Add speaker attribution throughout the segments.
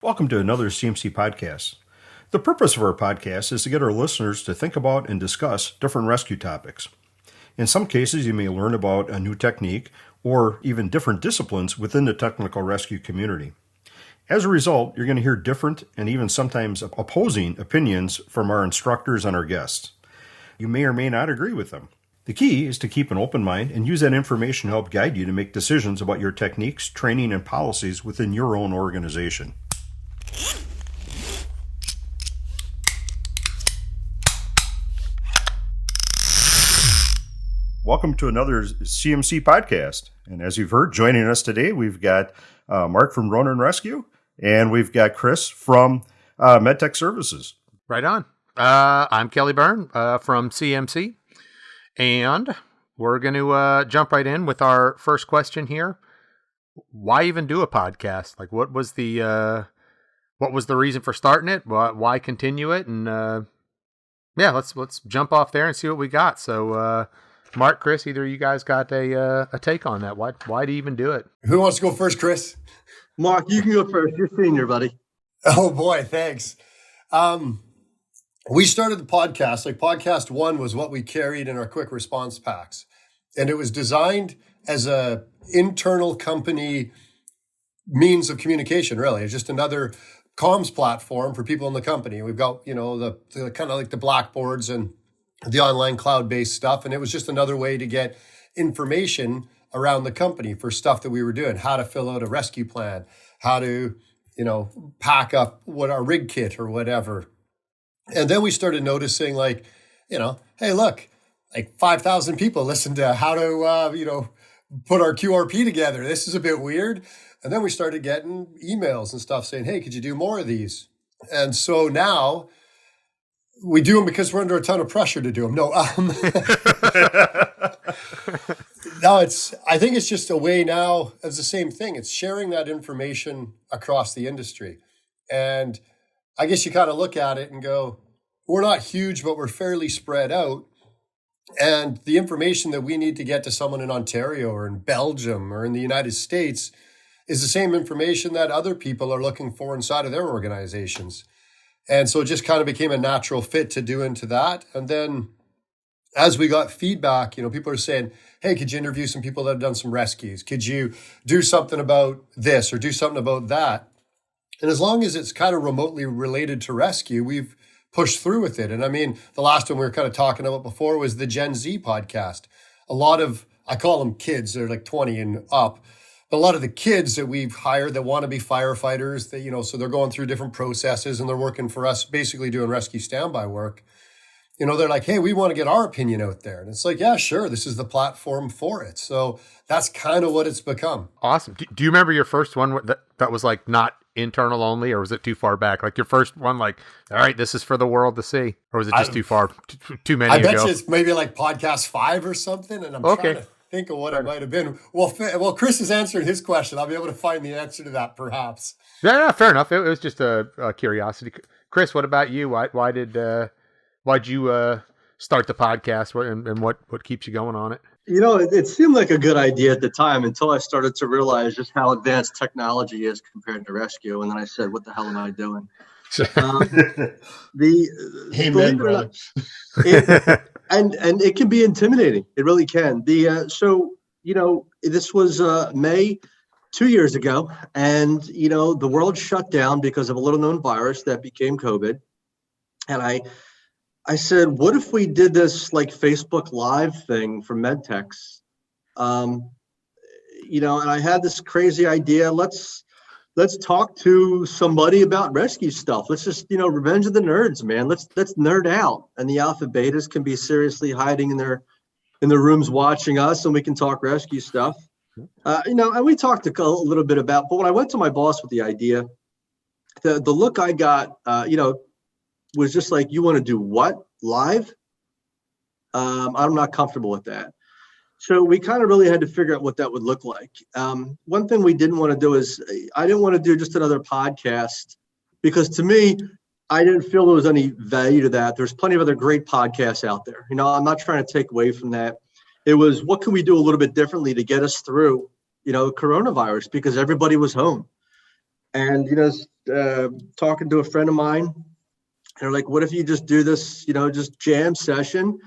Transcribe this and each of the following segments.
Speaker 1: Welcome to another CMC podcast. The purpose of our podcast is to get our listeners to think about and discuss different rescue topics. In some cases, you may learn about a new technique or even different disciplines within the technical rescue community. As a result, you're going to hear different and even sometimes opposing opinions from our instructors and our guests. You may or may not agree with them. The key is to keep an open mind and use that information to help guide you to make decisions about your techniques, training, and policies within your own organization. Welcome to another CMC podcast. And as you've heard, joining us today, we've got Mark from Ronin Rescue, and we've got Chris from MEd-Tex Services.
Speaker 2: Right on. I'm Kelly Byrne from CMC, and we're going to jump right in with our first question here. Why even do a podcast? Like, what was the reason for starting it? Why continue it? And let's jump off there and see what we got. So, Mark, Chris, either of you guys got a take on that? Why do you even do it?
Speaker 3: Who wants to go first, Chris?
Speaker 4: Mark, you can go first. You're senior, buddy.
Speaker 3: Oh boy, thanks. We started the podcast. Like podcast 1 was what we carried in our quick response packs, and it was designed as a internal company means of communication. Really, it's just another comms platform for people in the company. We've got the kind of like the blackboards and the online cloud-based stuff. And it was just another way to get information around the company for stuff that we were doing, how to fill out a rescue plan, how to, pack up what our rig kit or whatever. And then we started noticing hey, look, like 5,000 people listen to how to, put our QRP together. This is a bit weird. And then we started getting emails and stuff saying, hey, could you do more of these? And so now we do them because we're under a ton of pressure to do them. No, I think it's just a way now. It's the same thing. It's sharing that information across the industry. And I guess you kind of look at it and go, we're not huge, but we're fairly spread out. And the information that we need to get to someone in Ontario or in Belgium or in the United States is the same information that other people are looking for inside of their organizations. And so it just kind of became a natural fit to do into that. And then as we got feedback, people are saying, hey, could you interview some people that have done some rescues? Could you do something about this or do something about that? And as long as it's kind of remotely related to rescue, we've pushed through with it. And I mean, the last one we were kind of talking about before was the Gen Z podcast. A lot of, I call them kids, they're like 20 and up. But a lot of the kids that we've hired that want to be firefighters, that, so they're going through different processes and they're working for us, basically doing rescue standby work. They're like, hey, we want to get our opinion out there. And it's like, yeah, sure. This is the platform for it. So that's kind of what it's become.
Speaker 2: Awesome. Do you remember your first one that was like not internal only, or was it too far back? Like your first one, like, all right, this is for the world to see, or was it just too far, too many?
Speaker 3: I bet you it's maybe like podcast 5 or something. And I'm trying to think of what it might have been. Well, Chris is answering his question. I'll be able to find the answer to that, perhaps.
Speaker 2: Yeah, fair enough. It was just a curiosity. Chris, what about you? Why'd you start the podcast, and what keeps you going on it?
Speaker 4: It seemed like a good idea at the time until I started to realize just how advanced technology is compared to rescue. And then I said, what the hell am I doing?
Speaker 3: Amen, brother.
Speaker 4: And it can be intimidating. It really can. This was May 2 years ago, and the world shut down because of a little known virus that became COVID. And I said, what if we did this like Facebook Live thing for MEd-Tex? And I had this crazy idea. Let's talk to somebody about rescue stuff. Let's just, revenge of the nerds, man. Let's nerd out. And the alpha betas can be seriously hiding in their rooms watching us, and we can talk rescue stuff. And we talked a little bit about, but when I went to my boss with the idea, the look I got, was just like, you want to do what? Live? I'm not comfortable with that. So we kind of really had to figure out what that would look like. One thing we didn't want to do is, I didn't want to do just another podcast, because to me, I didn't feel there was any value to that. There's plenty of other great podcasts out there. I'm not trying to take away from that. It was, what can we do a little bit differently to get us through, coronavirus, because everybody was home. And, talking to a friend of mine, and they're like, what if you just do this, just jam session?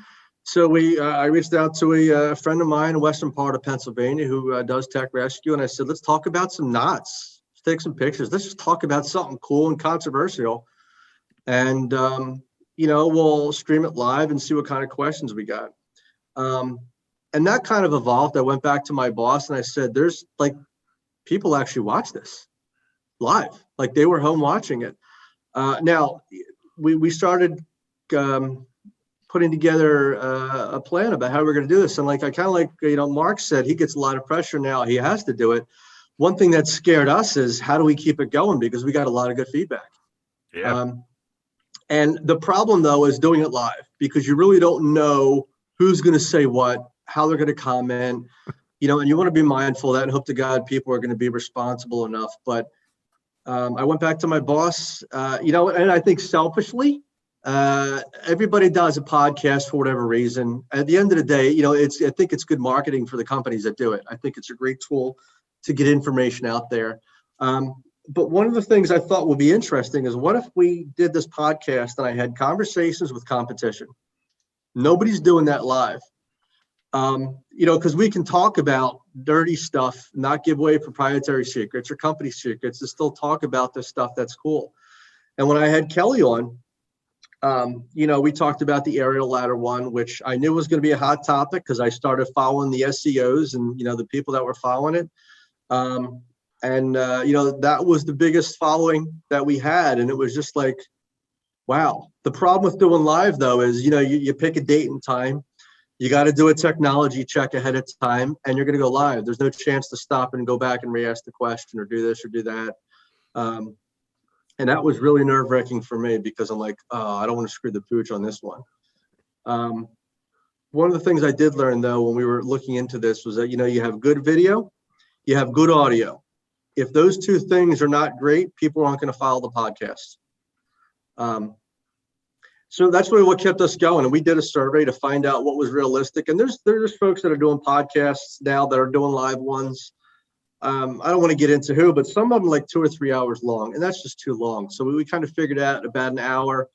Speaker 4: So I reached out to a friend of mine in western part of Pennsylvania who does tech rescue. And I said, let's talk about some knots. Let's take some pictures. Let's just talk about something cool and controversial. And, we'll stream it live and see what kind of questions we got. And that kind of evolved. I went back to my boss and I said, there's like people actually watch this live, like they were home watching it. Now we started putting together a plan about how we're going to do this. And like, I kind of like, Mark said, he gets a lot of pressure now. He has to do it. One thing that scared us is how do we keep it going? Because we got a lot of good feedback.
Speaker 2: Yeah.
Speaker 4: And the problem though is doing it live, because you really don't know who's going to say what, how they're going to comment, and you want to be mindful of that and hope to God people are going to be responsible enough. But I went back to my boss, and I think selfishly, everybody does a podcast for whatever reason. At the end of the day, I think it's good marketing for the companies that do it. I think it's a great tool to get information out there. But one of the things I thought would be interesting is what if we did this podcast and I had conversations with competition? Nobody's doing that live. Because we can talk about dirty stuff, not give away proprietary secrets or company secrets, and still talk about this stuff that's cool. And when I had Kelly on, we talked about the aerial ladder one, which I knew was going to be a hot topic because I started following the SEOs and, the people that were following it. That was the biggest following that we had. And it was just like, wow. The problem with doing live, though, is, you pick a date and time. You got to do a technology check ahead of time, and you're going to go live. There's no chance to stop and go back and re-ask the question or do this or do that. And that was really nerve-wracking for me because I'm like, oh, I don't want to screw the pooch on this one. One of the things I did learn, though, when we were looking into this was that, you have good video, you have good audio. If those two things are not great, people aren't going to follow the podcast. So that's really what kept us going. And we did a survey to find out what was realistic. And there's folks that are doing podcasts now that are doing live ones. I don't want to get into who, but some of them like 2 or 3 hours long, and that's just too long. So we kind of figured out about an hour.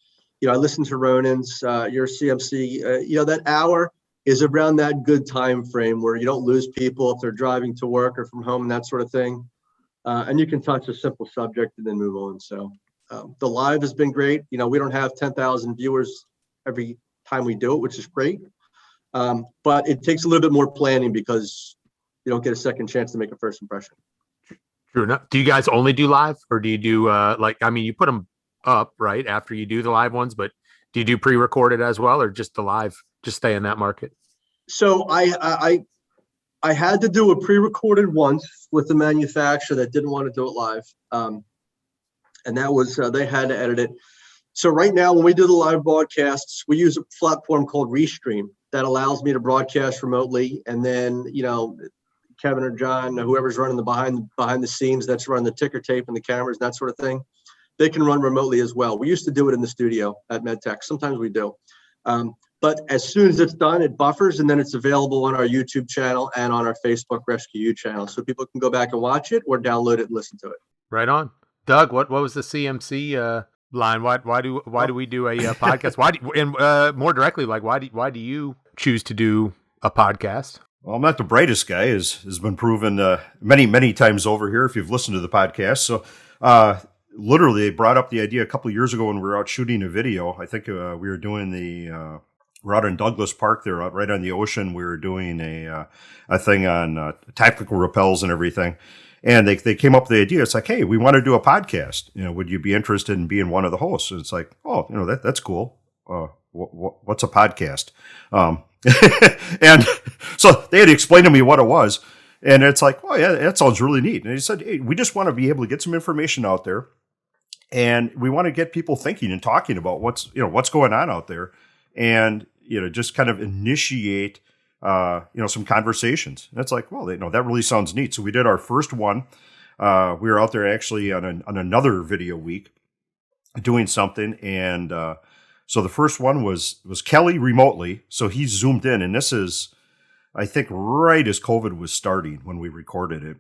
Speaker 4: I listened to Ronin's, your CMC. That hour is around that good time frame where you don't lose people if they're driving to work or from home and that sort of thing. And you can touch a simple subject and then move on. So the live has been great. We don't have 10,000 viewers every time we do it, which is great. But it takes a little bit more planning because you don't get a second chance to make a first impression.
Speaker 2: True enough. Do you guys only do live, or do you do you put them up right after you do the live ones, but do you do pre-recorded as well, or just the live? Just stay in that market.
Speaker 4: So I had to do a pre-recorded once with the manufacturer that didn't want to do it live, and that was they had to edit it. So right now, when we do the live broadcasts, we use a platform called Restream that allows me to broadcast remotely, and then Kevin or John, whoever's running the behind the scenes, that's running the ticker tape and the cameras, that sort of thing, they can run remotely as well. We used to do it in the studio at MEd-Tex. Sometimes we do. But as soon as it's done, it buffers, and then it's available on our YouTube channel and on our Facebook Rescue You channel. So people can go back and watch it or download it and listen to it.
Speaker 2: Right on. Doug, what was the CMC line? Why do we do a podcast? More directly, like why do you choose to do a podcast?
Speaker 1: Well, I'm not the brightest guy, has been proven many times over here if you've listened to the podcast. So literally, they brought up the idea a couple of years ago when we were out shooting a video. I think we were doing we're out in Douglas Park there, out right on the ocean. We were doing a thing on tactical rappels and everything. And they came up with the idea. It's like, hey, we want to do a podcast. Would you be interested in being one of the hosts? And it's like, oh, that's cool. What's a podcast? And so they had to explain to me what it was. And it's like, oh, yeah, that sounds really neat. And he said, hey, we just want to be able to get some information out there. And we want to get people thinking and talking about what's going on out there. And, just kind of initiate, some conversations. And it's like, well, that really sounds neat. So we did our first one. We were out there actually on another video week doing something. And so the first one was Kelly remotely. So he zoomed in. And this is, I think, right as COVID was starting when we recorded it.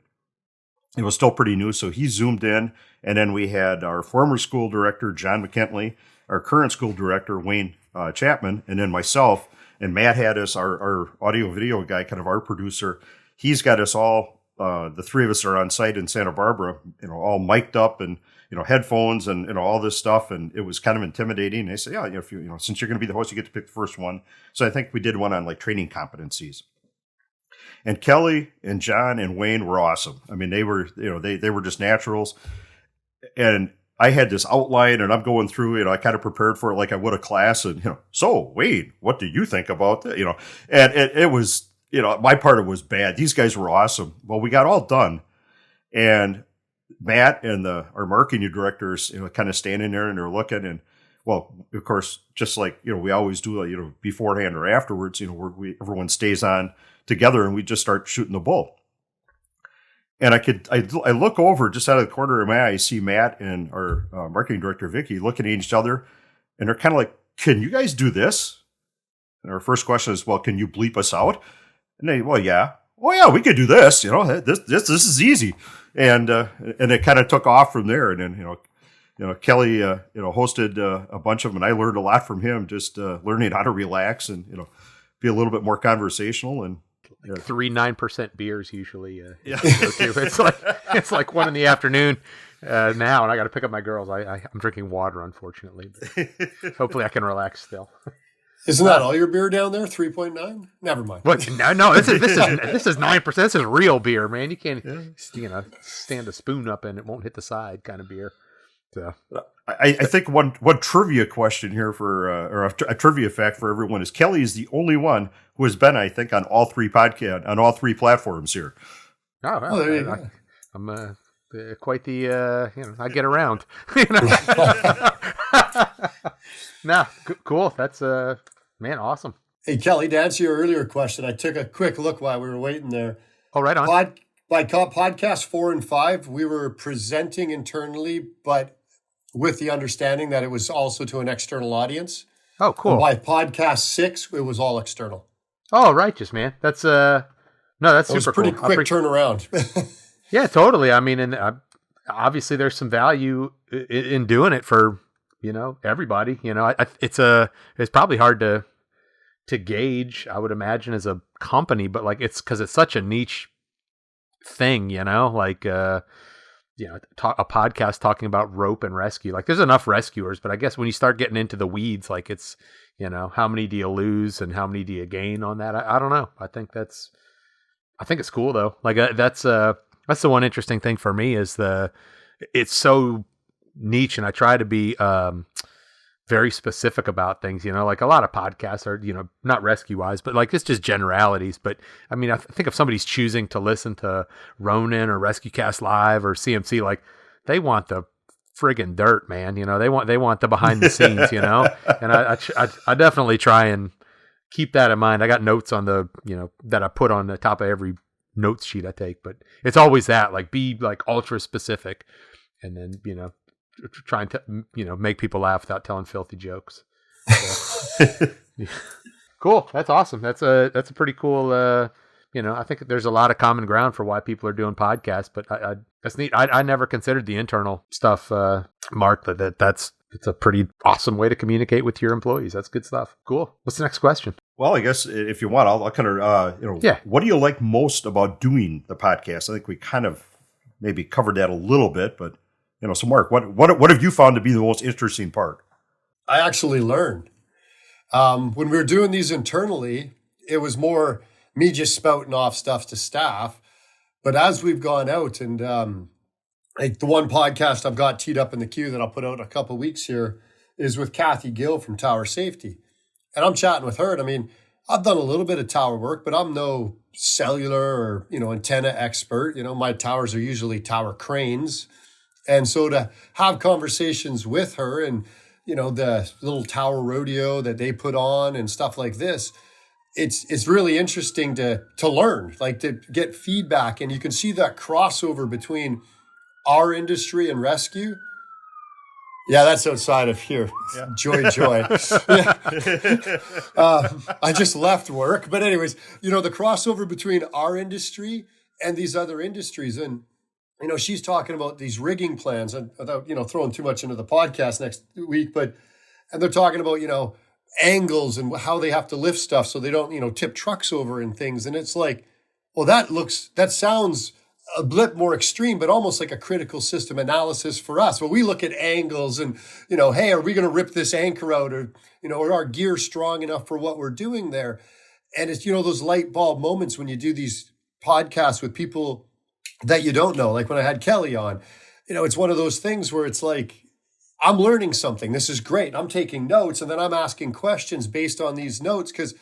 Speaker 1: It was still pretty new, so he zoomed in, and then we had our former school director, John McKinley, our current school director, Wayne Chapman, and then myself. And Matt had us, our audio video guy, kind of our producer. He's got us all, the three of us are on site in Santa Barbara, all mic'd up and, headphones and, all this stuff. And it was kind of intimidating. They said, yeah, if you, since you're going to be the host, you get to pick the first one. So I think we did one on like training competencies. And Kelly and John and Wayne were awesome. I mean, they were, they were just naturals. And I had this outline and I'm going through, I kind of prepared for it like I would a class. And, so Wayne, what do you think about that? And it was, my part of it was bad. These guys were awesome. Well, we got all done. And Matt and our marketing directors, kind of standing there and they're looking. And, well, of course, just like, we always do, beforehand or afterwards, everyone stays on together and we just start shooting the bull. And I look over just out of the corner of my eye, I see Matt and our marketing director, Vicky, looking at each other. And they're kind of like, can you guys do this? And our first question is, well, can you bleep us out? And they, well, yeah. Oh, yeah, we could do this. This is easy. And it kind of took off from there. And then, Kelly, hosted a bunch of them. And I learned a lot from him, just learning how to relax and, be a little bit more conversational. And
Speaker 2: 3 9% beers usually. It's like 1 in the afternoon now, and I got to pick up my girls. I'm drinking water, unfortunately. But hopefully, I can relax still.
Speaker 3: Isn't that all your beer down there? 3.9? Never mind.
Speaker 2: What? No. This is 9%. This is real beer, man. You can't stand a spoon up and it won't hit the side kind of beer. So
Speaker 1: I think one trivia question here or a trivia fact for everyone is Kelly is the only one who has been, I think, on all three on all three platforms here.
Speaker 2: Oh, well,
Speaker 3: there you go.
Speaker 2: I'm quite the I get around. Nah, cool. That's man, awesome.
Speaker 3: Hey Kelly, to answer your earlier question, I took a quick look while we were waiting there.
Speaker 2: Oh, right on.
Speaker 3: Podcast 4 and 5, we were presenting internally, but with the understanding that it was also to an external audience.
Speaker 2: Oh, cool.
Speaker 3: And by podcast 6, it was all external.
Speaker 2: Oh, righteous, man. That's that's super
Speaker 3: was pretty
Speaker 2: cool.
Speaker 3: quick turnaround.
Speaker 2: Yeah, totally. I mean, and obviously there's some value in doing it for, everybody. It's probably hard to gauge, I would imagine, as a company, but like it's because it's such a niche thing, a podcast talking about rope and rescue. Like there's enough rescuers, but I guess when you start getting into the weeds, like it's, how many do you lose and how many do you gain on that? I don't know. I think it's cool though. Like that's the one interesting thing for me is it's so niche, and I try to be very specific about things, like a lot of podcasts are, not rescue wise, but like it's just generalities. But I mean, I think if somebody's choosing to listen to Ronin or RescueCast Live or CMC, like they want the friggin' dirt, man. They want the behind the scenes, and I definitely try and keep that in mind. I got notes on that I put on the top of every notes sheet I take, but it's always that like, be like ultra specific and then, trying to make people laugh without telling filthy jokes. So, yeah. Cool. That's awesome. That's a pretty cool. I think there's a lot of common ground for why people are doing podcasts. But that's neat. I never considered the internal stuff, Mark. It's a pretty awesome way to communicate with your employees. That's good stuff. Cool. What's the next question?
Speaker 1: Well, I guess if you want, I'll kind of What do you like most about doing the podcast? I think we kind of maybe covered that a little bit, but. So Mark, what have you found to be the most interesting part?
Speaker 3: I actually learned. When we were doing these internally, it was more me just spouting off stuff to staff. But as we've gone out and like the one podcast I've got teed up in the queue that I'll put out in a couple of weeks here is with Kathy Gill from Tower Safety. And I'm chatting with her. And I mean, I've done a little bit of tower work, but I'm no cellular or, antenna expert. My towers are usually tower cranes. And so to have conversations with her and, the little tower rodeo that they put on and stuff like this, it's really interesting to learn, like to get feedback. And you can see that crossover between our industry and rescue. Yeah, that's outside of here. Yeah. Joy. Yeah. I just left work. But anyways, the crossover between our industry and these other industries. And she's talking about these rigging plans, and without, throwing too much into the podcast next week, and they're talking about, angles and how they have to lift stuff so they don't, tip trucks over and things. And it's like, well, that sounds a bit more extreme, but almost like a critical system analysis for us. Well, we look at angles and, hey, are we going to rip this anchor out, or, are our gear strong enough for what we're doing there? And it's, those light bulb moments when you do these podcasts with people that you don't know, like when I had Kelly on, it's one of those things where it's like, I'm learning something. This is great. I'm taking notes, and then I'm asking questions based on these notes, because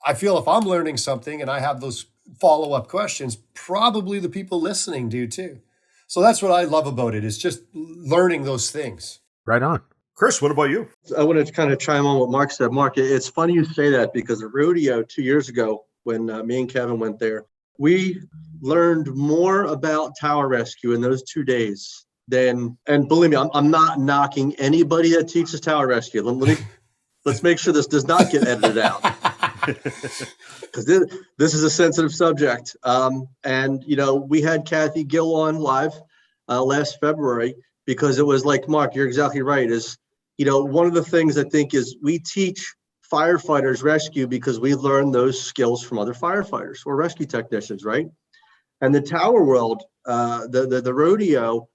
Speaker 3: I feel if I'm learning something and I have those follow-up questions, probably the people listening do too. So that's what I love about it, is just learning those things.
Speaker 2: Right on.
Speaker 1: Chris, what about you?
Speaker 4: I want to kind of chime on what Mark said. Mark, it's funny you say that, because the rodeo 2 years ago, when me and Kevin went there, we learned more about tower rescue in those 2 days than, and believe me, I'm not knocking anybody that teaches tower rescue. Let's make sure this does not get edited out, because this is a sensitive subject. And, we had Kathy Gill on live last February, because it was like, Mark, you're exactly right, is, one of the things I think is we teach firefighters rescue because we learned those skills from other firefighters or rescue technicians, right? And the tower world, the rodeo,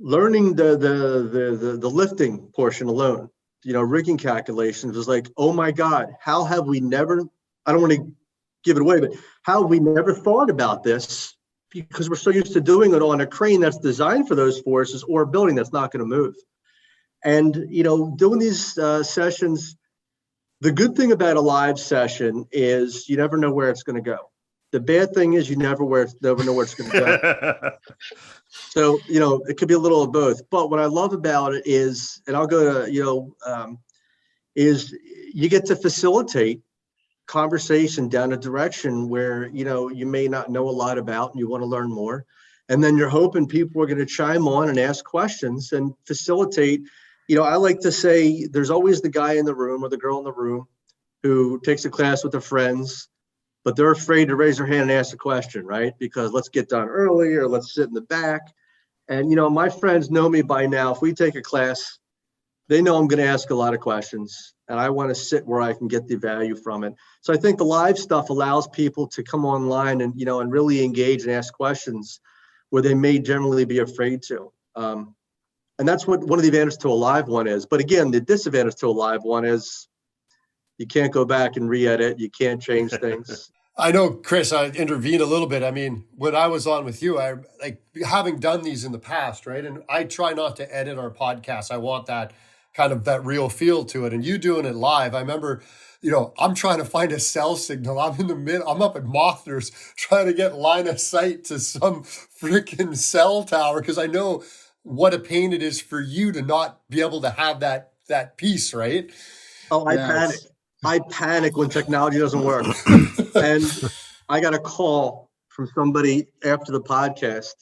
Speaker 4: learning the lifting portion alone, rigging calculations, was like, oh my God, how have we never, I don't want to give it away, but how have we never thought about this? Because we're so used to doing it on a crane that's designed for those forces, or a building that's not going to move. And, doing these sessions, the good thing about a live session is you never know where it's going to go. The bad thing is you never know where it's going to go. So, it could be a little of both. But what I love about it is, and I'll go to, is you get to facilitate conversation down a direction where, you may not know a lot about and you want to learn more. And then you're hoping people are going to chime on and ask questions and facilitate. I like to say there's always the guy in the room or the girl in the room who takes a class with their friends, but they're afraid to raise their hand and ask a question, right? Because let's get done early, or let's sit in the back. And, my friends know me by now. If we take a class, they know I'm going to ask a lot of questions, and I want to sit where I can get the value from it. So I think the live stuff allows people to come online and, and really engage and ask questions where they may generally be afraid to. And that's what one of the advantages to a live one is. But again, the disadvantage to a live one is you can't go back and re-edit. You can't change things.
Speaker 3: I know, Chris, I intervene a little bit. I mean, when I was on with you, I like having done these in the past, right? And I try not to edit our podcast. I want that kind of that real feel to it. And you doing it live, I remember, I'm trying to find a cell signal. I'm in the middle. I'm up at Mothers trying to get line of sight to some freaking cell tower, because I know what a pain it is for you to not be able to have that piece, right?
Speaker 4: Oh, I panic. I panic when technology doesn't work. And I got a call from somebody after the podcast,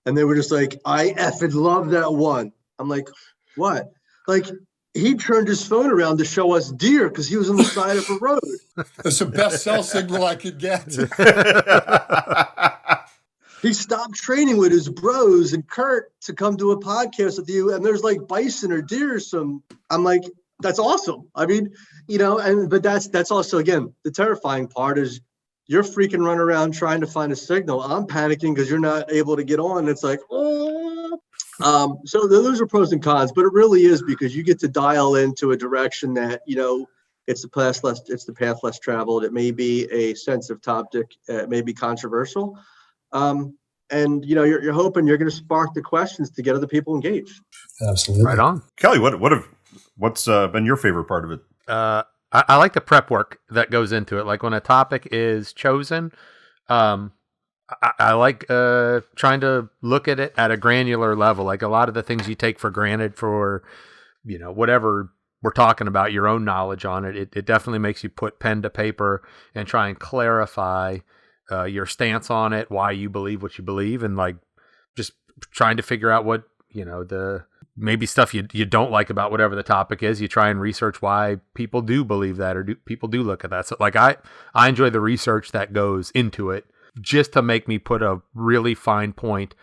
Speaker 4: and they were just like, I effing love that one. I'm like, what? Like, he turned his phone around to show us deer because he was on the side of a road.
Speaker 3: That's the best cell signal I could get.
Speaker 4: He stopped training with his bros and Kurt to come do a podcast with you, and there's like bison or deer. I'm like, that's awesome. I mean, but that's also, again, the terrifying part is you're freaking running around trying to find a signal. I'm panicking because you're not able to get on. It's like, oh. So those are pros and cons, but it really is because you get to dial into a direction that, it's the path less traveled. It may be a sensitive topic. It may be controversial. And you're hoping you're going to spark the questions to get other people engaged.
Speaker 3: Absolutely.
Speaker 2: Right on.
Speaker 1: Kelly, what's been your favorite part of it?
Speaker 2: I like the prep work that goes into it. Like when a topic is chosen, I like trying to look at it at a granular level. Like a lot of the things you take for granted for, whatever we're talking about, your own knowledge on it. It definitely makes you put pen to paper and try and clarify your stance on it, why you believe what you believe, and like just trying to figure out what, the maybe stuff you don't like about whatever the topic is. You try and research why people do believe that, or people do look at that. So like I enjoy the research that goes into it just to make me put a really fine point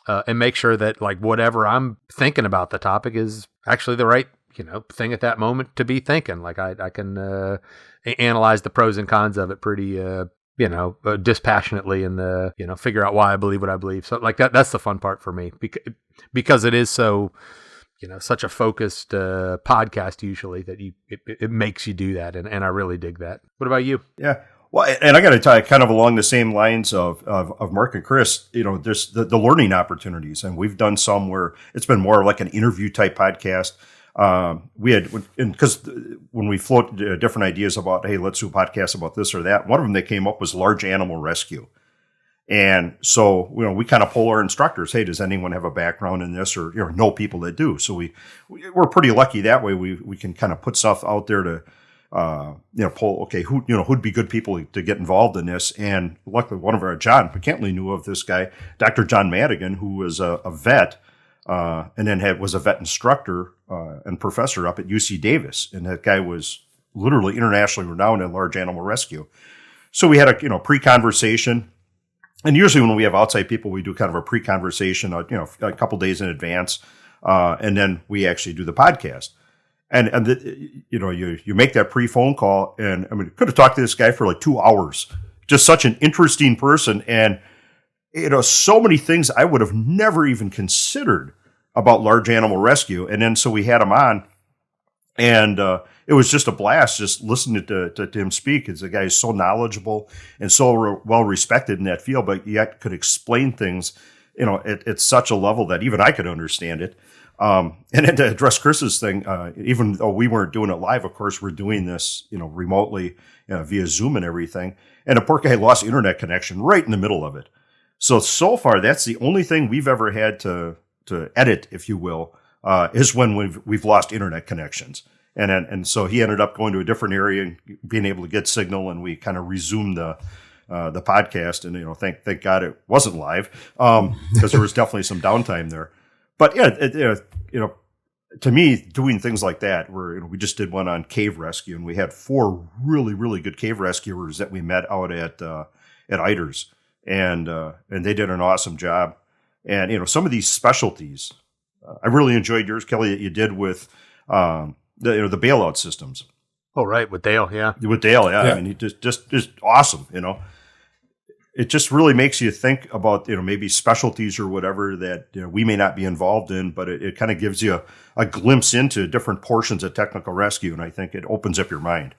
Speaker 2: and make sure that like whatever I'm thinking about the topic is actually the right, thing at that moment to be thinking. Like I can analyze the pros and cons of it pretty, dispassionately and, figure out why I believe what I believe. So like that's the fun part for me because it is so, such a focused podcast usually that it makes you do that. And I really dig that. What about you?
Speaker 1: Yeah. Well, and I got to tell you, kind of along the same lines of Mark and Chris, there's the learning opportunities. And we've done some where it's been more like an interview type podcast. We had, because when we float different ideas about, hey, let's do a podcast about this or that, one of them that came up was large animal rescue. And so, we kind of poll our instructors, hey, does anyone have a background in this or, know people that do? So we're pretty lucky that way. We can kind of put stuff out there to, poll, okay, who'd be good people to get involved in this. And luckily one of our, John McElmury knew of this guy, Dr. John Madigan, who was a vet, and then was a vet instructor, and professor up at UC Davis. And that guy was literally internationally renowned in large animal rescue. So we had a, pre-conversation. And usually when we have outside people, we do kind of a pre-conversation, a couple days in advance. And then we actually do the podcast. And you make that pre-phone call, and I mean, could have talked to this guy for like 2 hours. Just such an interesting person, and so many things I would have never even considered about large animal rescue. And then so we had him on, and it was just a blast just listening to him speak. It's a guy who's so knowledgeable and so well respected in that field, but yet could explain things, at such a level that even I could understand it. And then to address Chris's thing, even though we weren't doing it live, of course, we're doing this, remotely via Zoom and everything. And the poor guy lost internet connection right in the middle of it. So far, that's the only thing we've ever had to edit, if you will, is when we've lost internet connections. And so he ended up going to a different area and being able to get signal, and we kind of resumed the podcast. And, thank God it wasn't live, because there was definitely some downtime there. But yeah, to me, doing things like that, where we just did one on cave rescue, and we had 4 really, really good cave rescuers that we met out at Eiders, and they did an awesome job. And some of these specialties, I really enjoyed yours, Kelly, that you did with the bailout systems.
Speaker 2: Oh, right, with Dale, yeah.
Speaker 1: With Dale, yeah. I mean, he just awesome, It just really makes you think about, maybe specialties or whatever that we may not be involved in, but it kind of gives you a glimpse into different portions of technical rescue, and I think it opens up your mind.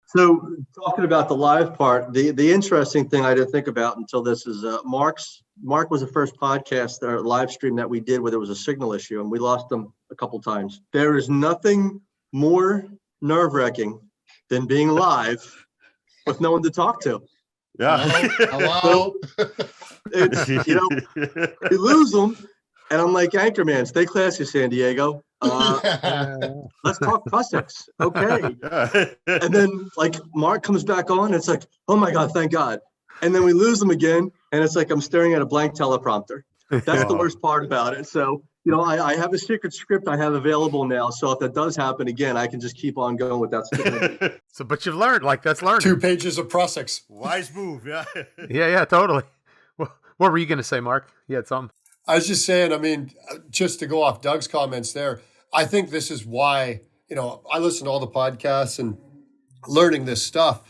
Speaker 4: So talking about the live part, the interesting thing I didn't think about until this is Mark was the first podcast or live stream that we did where there was a signal issue, and we lost them a couple times. There is nothing more nerve-wracking than being live with no one to talk to.
Speaker 1: Yeah.
Speaker 5: Hello.
Speaker 4: We lose them, and I'm like, Anchorman, stay classy, San Diego. Let's talk Sussex. Okay. And then like Mark comes back on, and it's like, oh my God, thank God. And then we lose them again, and it's like I'm staring at a blank teleprompter. That's the worst part about it. So, I have a secret script I have available now. So if that does happen again, I can just keep on going with that script.
Speaker 2: So, but you've learned, that's learning.
Speaker 3: 2 pages of Sussex.
Speaker 1: Wise move, yeah.
Speaker 2: Yeah, totally. What were you going to say, Mark? You had something?
Speaker 3: I was just saying, I mean, just to go off Doug's comments there, I think this is why, I listen to all the podcasts and learning this stuff.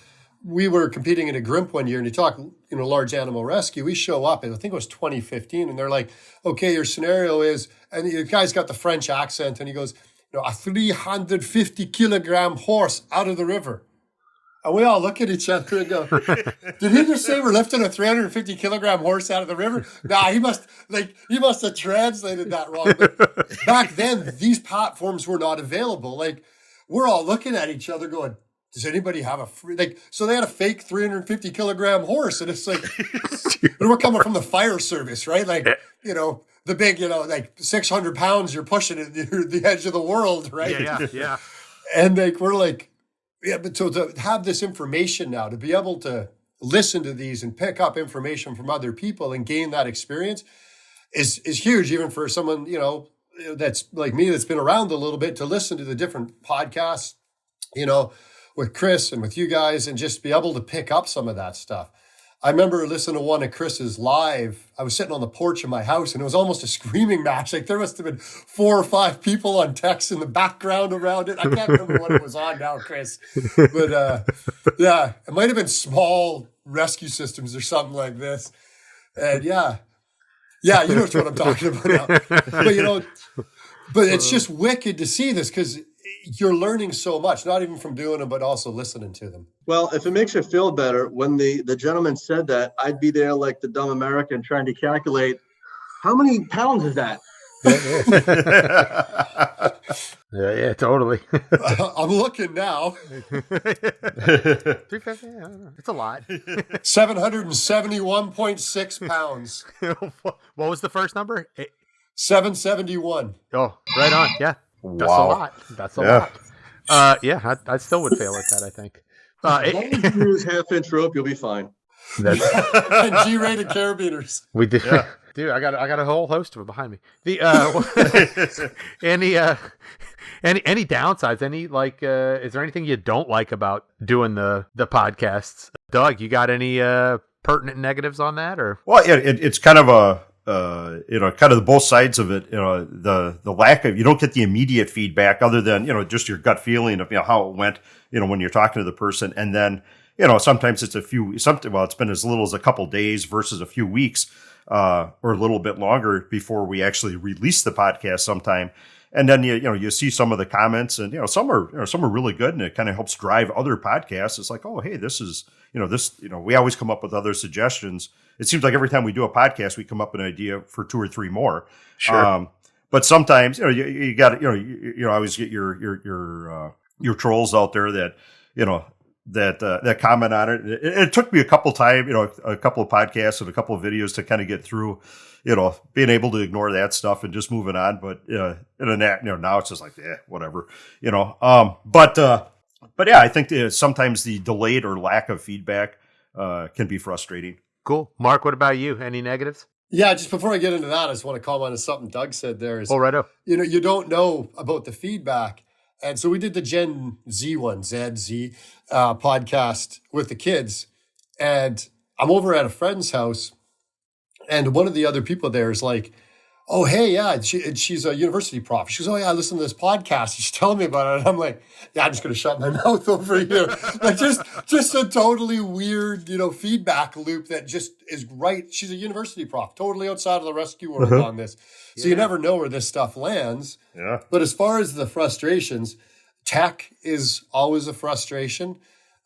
Speaker 3: We were competing in a Grimp one year, and you talk, large animal rescue. We show up, and I think it was 2015, and they're like, okay, your scenario is, and the guy's got the French accent, and he goes, a 350 kilogram horse out of the river. And we all look at each other and go, did he just say we're lifting a 350 kilogram horse out of the river? Nah, he must have translated that wrong. But back then, these platforms were not available. Like, we're all looking at each other going, does anybody have a free, so they had a fake 350 kilogram horse. And it's like, and we're coming from the fire service, right? Like, the big, 600 pounds you're pushing at the edge of the world, right?
Speaker 2: Yeah.
Speaker 3: And we're like, yeah, but so to have this information now, to be able to listen to these and pick up information from other people and gain that experience is huge, even for someone, that's like me, that's been around a little bit, to listen to the different podcasts, with Chris and with you guys, and just be able to pick up some of that stuff. I remember listening to one of Chris's live. I was sitting on the porch of my house, and it was almost a screaming match. Like there must have been 4 or 5 people on text in the background around it. I can't remember what it was on now, Chris. But yeah, it might have been Small Rescue Systems or something like this. And yeah, you know what I'm talking about now. But it's just wicked to see this because you're learning so much, not even from doing them, but also listening to them.
Speaker 4: Well, if it makes you feel better, when the gentleman said that, I'd be there like the dumb American trying to calculate how many pounds is that?
Speaker 2: Yeah, totally.
Speaker 3: I'm looking now.
Speaker 2: 350. I don't know. It's a lot.
Speaker 3: 771.6 pounds.
Speaker 2: What was the first number?
Speaker 3: 771.
Speaker 2: Oh, right on. Yeah. That's a lot. That's a lot. Yeah, I still would fail at that, I think.
Speaker 4: As long as you use half-inch rope, you'll be fine.
Speaker 3: And G-rated carabiners.
Speaker 2: We did. Yeah. Dude, I got a whole host of them behind me. The any downsides? Any is there anything you don't like about doing the podcasts? Doug, you got any pertinent negatives on that, or?
Speaker 1: Well, it's kind of a kind of both sides of it. The lack of, you don't get the immediate feedback other than just your gut feeling of how it went. When you're talking to the person, and then sometimes it's it's been as little as a couple days versus a few weeks. Or a little bit longer before we actually release the podcast sometime. And then, you see some of the comments and, some are really good, and it kind of helps drive other podcasts. It's like, oh, hey, this is, we always come up with other suggestions. It seems like every time we do a podcast, we come up with an idea for 2 or 3 more.
Speaker 2: Sure.
Speaker 1: But sometimes, you got, you always get your trolls out there that, that comment on it. It took me a couple times, a couple of podcasts and a couple of videos to kind of get through, being able to ignore that stuff and just moving on. But, now it's just like, whatever, but yeah, I think sometimes the delayed or lack of feedback, can be frustrating.
Speaker 2: Cool. Mark, what about you? Any negatives?
Speaker 3: Yeah, just before I get into that, I just want to comment on something Doug said there.
Speaker 2: Right up.
Speaker 3: You don't know about the feedback. And so we did the Gen Z one, ZZ podcast with the kids. And I'm over at a friend's house. And one of the other people there is like, oh, hey, yeah, she's a university prof. She goes, oh, yeah, I listened to this podcast. She's telling me about it. And I'm like, yeah, I'm just going to shut my mouth over here. Like just a totally weird, feedback loop that just is right. She's a university prof, totally outside of the rescue world on this. So you never know where this stuff lands.
Speaker 1: Yeah.
Speaker 3: But as far as the frustrations, tech is always a frustration.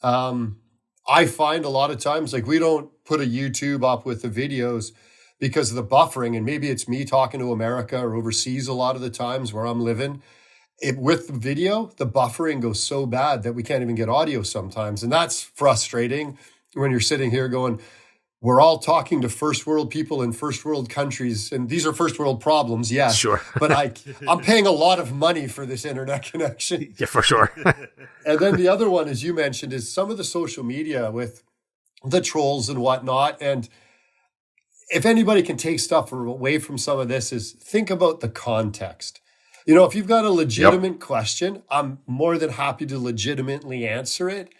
Speaker 3: I find a lot of times, like, we don't put a YouTube up with the videos because of the buffering. And maybe it's me talking to America or overseas a lot of the times where I'm living. With the video, the buffering goes so bad that we can't even get audio sometimes. And that's frustrating when you're sitting here going, we're all talking to first world people in first world countries, and these are first world problems, yes.
Speaker 2: Sure.
Speaker 3: But I'm paying a lot of money for this internet connection.
Speaker 2: Yeah, for sure.
Speaker 3: And then the other one, as you mentioned, is some of the social media with the trolls and whatnot. And if anybody can take stuff away from some of this, is think about the context. If you've got a legitimate question, I'm more than happy to legitimately answer it.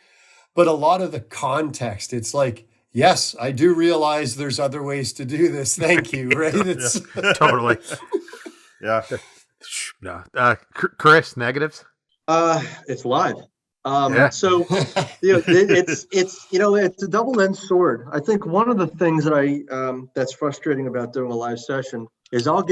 Speaker 3: But a lot of the context, it's like, yes, I do realize there's other ways to do this. Thank you. Right? It's
Speaker 2: Totally.
Speaker 1: Yeah.
Speaker 2: No. Chris, negatives?
Speaker 4: It's live. So, it's a double-edged sword. I think one of the things that that's frustrating about doing a live session is I've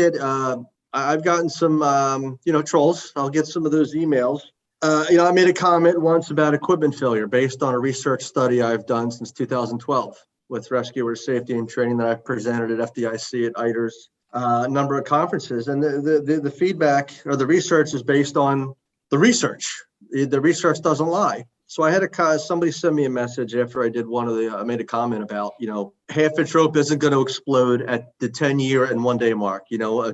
Speaker 4: gotten some, trolls. I'll get some of those emails. I made a comment once about equipment failure based on a research study I've done since 2012 with rescuer safety and training that I've presented at FDIC, at ITERS, a number of conferences. And the feedback or the research is based on the research. The research doesn't lie. So I had somebody send me a message after I did I made a comment about, half-inch rope isn't going to explode at the 10-year and 1-day mark. A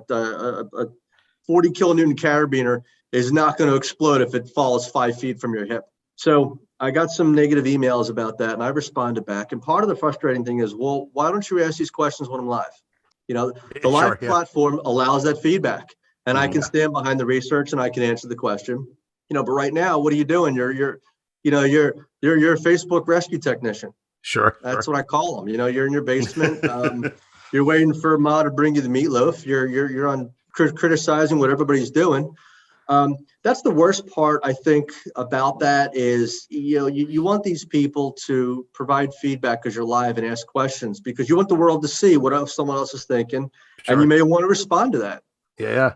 Speaker 4: 40 kilonewton carabiner is not going to explode if it falls 5 feet from your hip. So I got some negative emails about that, and I responded back. And part of the frustrating thing is, well, why don't you ask these questions when I'm live? The live platform allows that feedback, and I can stand behind the research and I can answer the question. But right now, what are you doing? You're a Facebook rescue technician.
Speaker 2: Sure.
Speaker 4: That's what I call them. You're in your basement. You're waiting for Ma to bring you the meatloaf. You're on criticizing what everybody's doing. That's the worst part, I think, about that is, you want these people to provide feedback because you're live and ask questions because you want the world to see what else someone else is thinking,
Speaker 2: Sure.
Speaker 4: and you may want to respond to that.
Speaker 2: Yeah.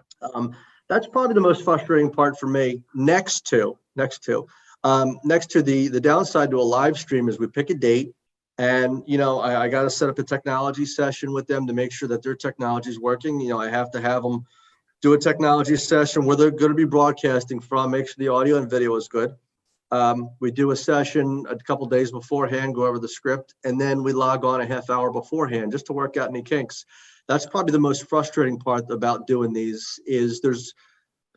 Speaker 4: That's probably the most frustrating part for me. Next to the downside to a live stream is we pick a date, and I got to set up a technology session with them to make sure that their technology is working. I have to have them do a technology session where they're going to be broadcasting from, make sure the audio and video is good. We do a session a couple days beforehand, go over the script, and then we log on a half hour beforehand just to work out any kinks. That's probably the most frustrating part about doing these is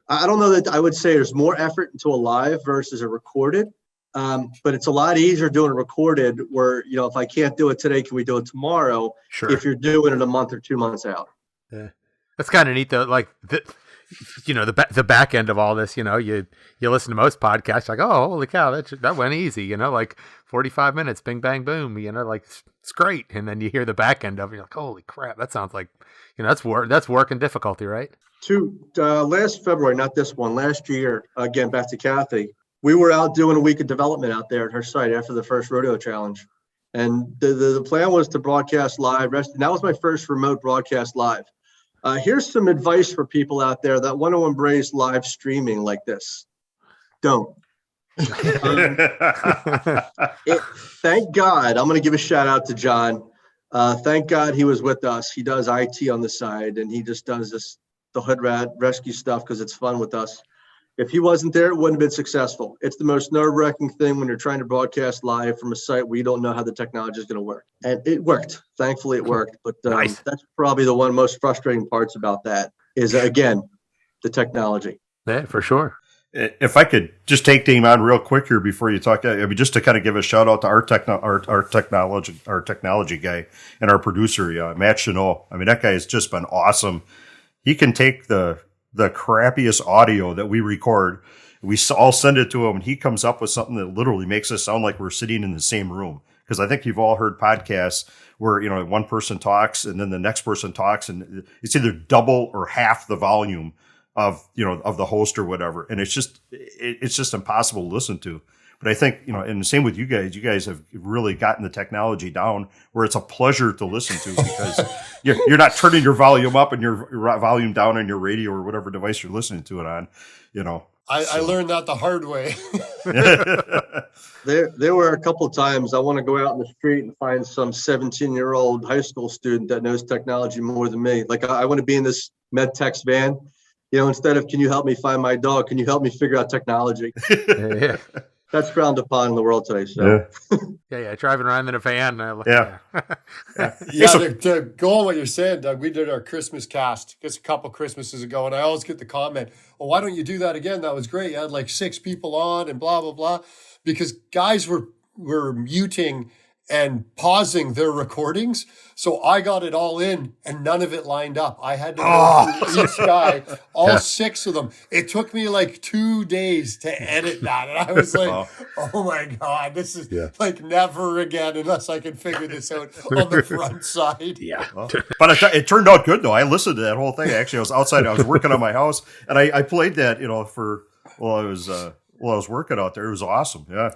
Speaker 4: I don't know that I would say there's more effort into a live versus a recorded, but it's a lot easier doing a recorded where, if I can't do it today, can we do it tomorrow?
Speaker 2: Sure.
Speaker 4: If you're doing it a month or 2 months out.
Speaker 2: Yeah. That's kind of neat though. Like the back end of all this, you listen to most podcasts, like, oh, holy cow, that went easy, like 45 minutes, bing, bang, boom, like it's great. And then you hear the back end of it, you're like, holy crap, that sounds like, that's work and difficulty, right?
Speaker 4: Last February, not this one, last year, again, back to Kathy, we were out doing a week of development out there at her site after the first rodeo challenge. And the plan was to broadcast live. And that was my first remote broadcast live. Here's some advice for people out there that want to embrace live streaming like this. Don't. Thank God. I'm going to give a shout out to John. Thank God he was with us. He does IT on the side, and he just does the hood rat rescue stuff because it's fun with us. If he wasn't there, it wouldn't have been successful. It's the most nerve-wracking thing when you're trying to broadcast live from a site where you don't know how the technology is going to work. And it worked. Thankfully, it worked. But
Speaker 2: Nice.
Speaker 4: That's probably the one most frustrating parts about that is, again, the technology.
Speaker 2: Yeah, for sure.
Speaker 1: If I could just take Dame on real quick here before you talk, just to kind of give a shout out to our technology guy and our producer, Matt Chanel. That guy has just been awesome. He can take the crappiest audio that we record. We all send it to him, and he comes up with something that literally makes us sound like we're sitting in the same room. Because I think you've all heard podcasts where, one person talks and then the next person talks, and it's either double or half the volume of the host or whatever. And it's just impossible to listen to. But I think, and the same with you guys have really gotten the technology down where it's a pleasure to listen to because you're not turning your volume up and your volume down on your radio or whatever device you're listening to it on,
Speaker 3: I learned that the hard way.
Speaker 4: There were a couple of times I want to go out in the street and find some 17-year-old high school student that knows technology more than me. Like I want to be in this MEd-Tex van, instead of, can you help me find my dog? Can you help me figure out technology?
Speaker 2: Yeah.
Speaker 4: That's frowned upon in the world today. So
Speaker 2: Yeah. Driving around in a van.
Speaker 3: To go on what you're saying, Doug, we did our Christmas cast just a couple Christmases ago, and I always get the comment, well, why don't you do that again? That was great. You had like 6 people on and blah, blah, blah. Because guys were muting and pausing their recordings. So I got it all in and none of it lined up. I had to go through each guy, all 6 of them. It took me like 2 days to edit that. And I was like, oh my God, this is like never again unless I can figure this out on the front side.
Speaker 2: Yeah.
Speaker 1: But it turned out good though. I listened to that whole thing. Actually, I was outside. I was working on my house and I played that, while I was working out there. It was awesome. Yeah.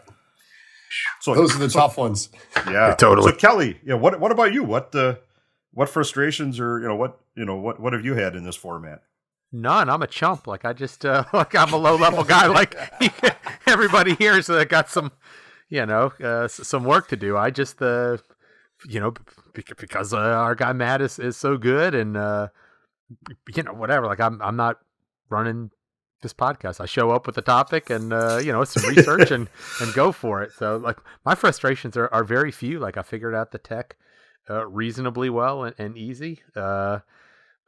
Speaker 1: So
Speaker 3: those are the tough ones.
Speaker 1: Yeah,
Speaker 2: totally.
Speaker 1: So Kelly, what about you? What frustrations or what have you had in this format?
Speaker 2: None. I'm a chump. Like I just I'm a low level guy. Like everybody here's got some some work to do. I just because our guy Matt is so good and whatever. Like I'm not running this podcast. I show up with a topic and some research and go for it. So like my frustrations are very few. Like I figured out the tech reasonably well and easy. But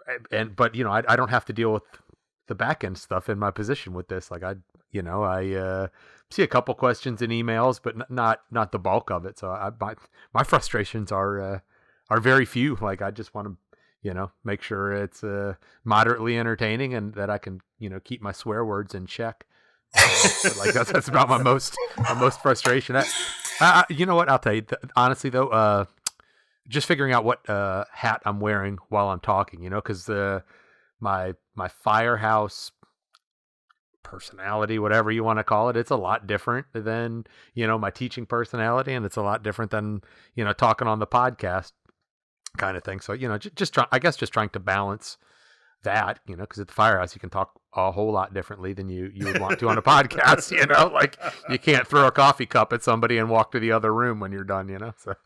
Speaker 2: I don't have to deal with the back end stuff in my position with this. Like I see a couple questions in emails, but not the bulk of it. So my frustrations are very few. Like I just want to make sure it's moderately entertaining and that I can, keep my swear words in check. Like that's about my most frustration. You know what? I'll tell you. Honestly, though, just figuring out what hat I'm wearing while I'm talking. Because my firehouse personality, whatever you want to call it, it's a lot different than my teaching personality, and it's a lot different than talking on the podcast kind of thing. So just trying to balance that, because at the firehouse you can talk a whole lot differently than you would want to on a podcast. Like you can't throw a coffee cup at somebody and walk to the other room when you're done. So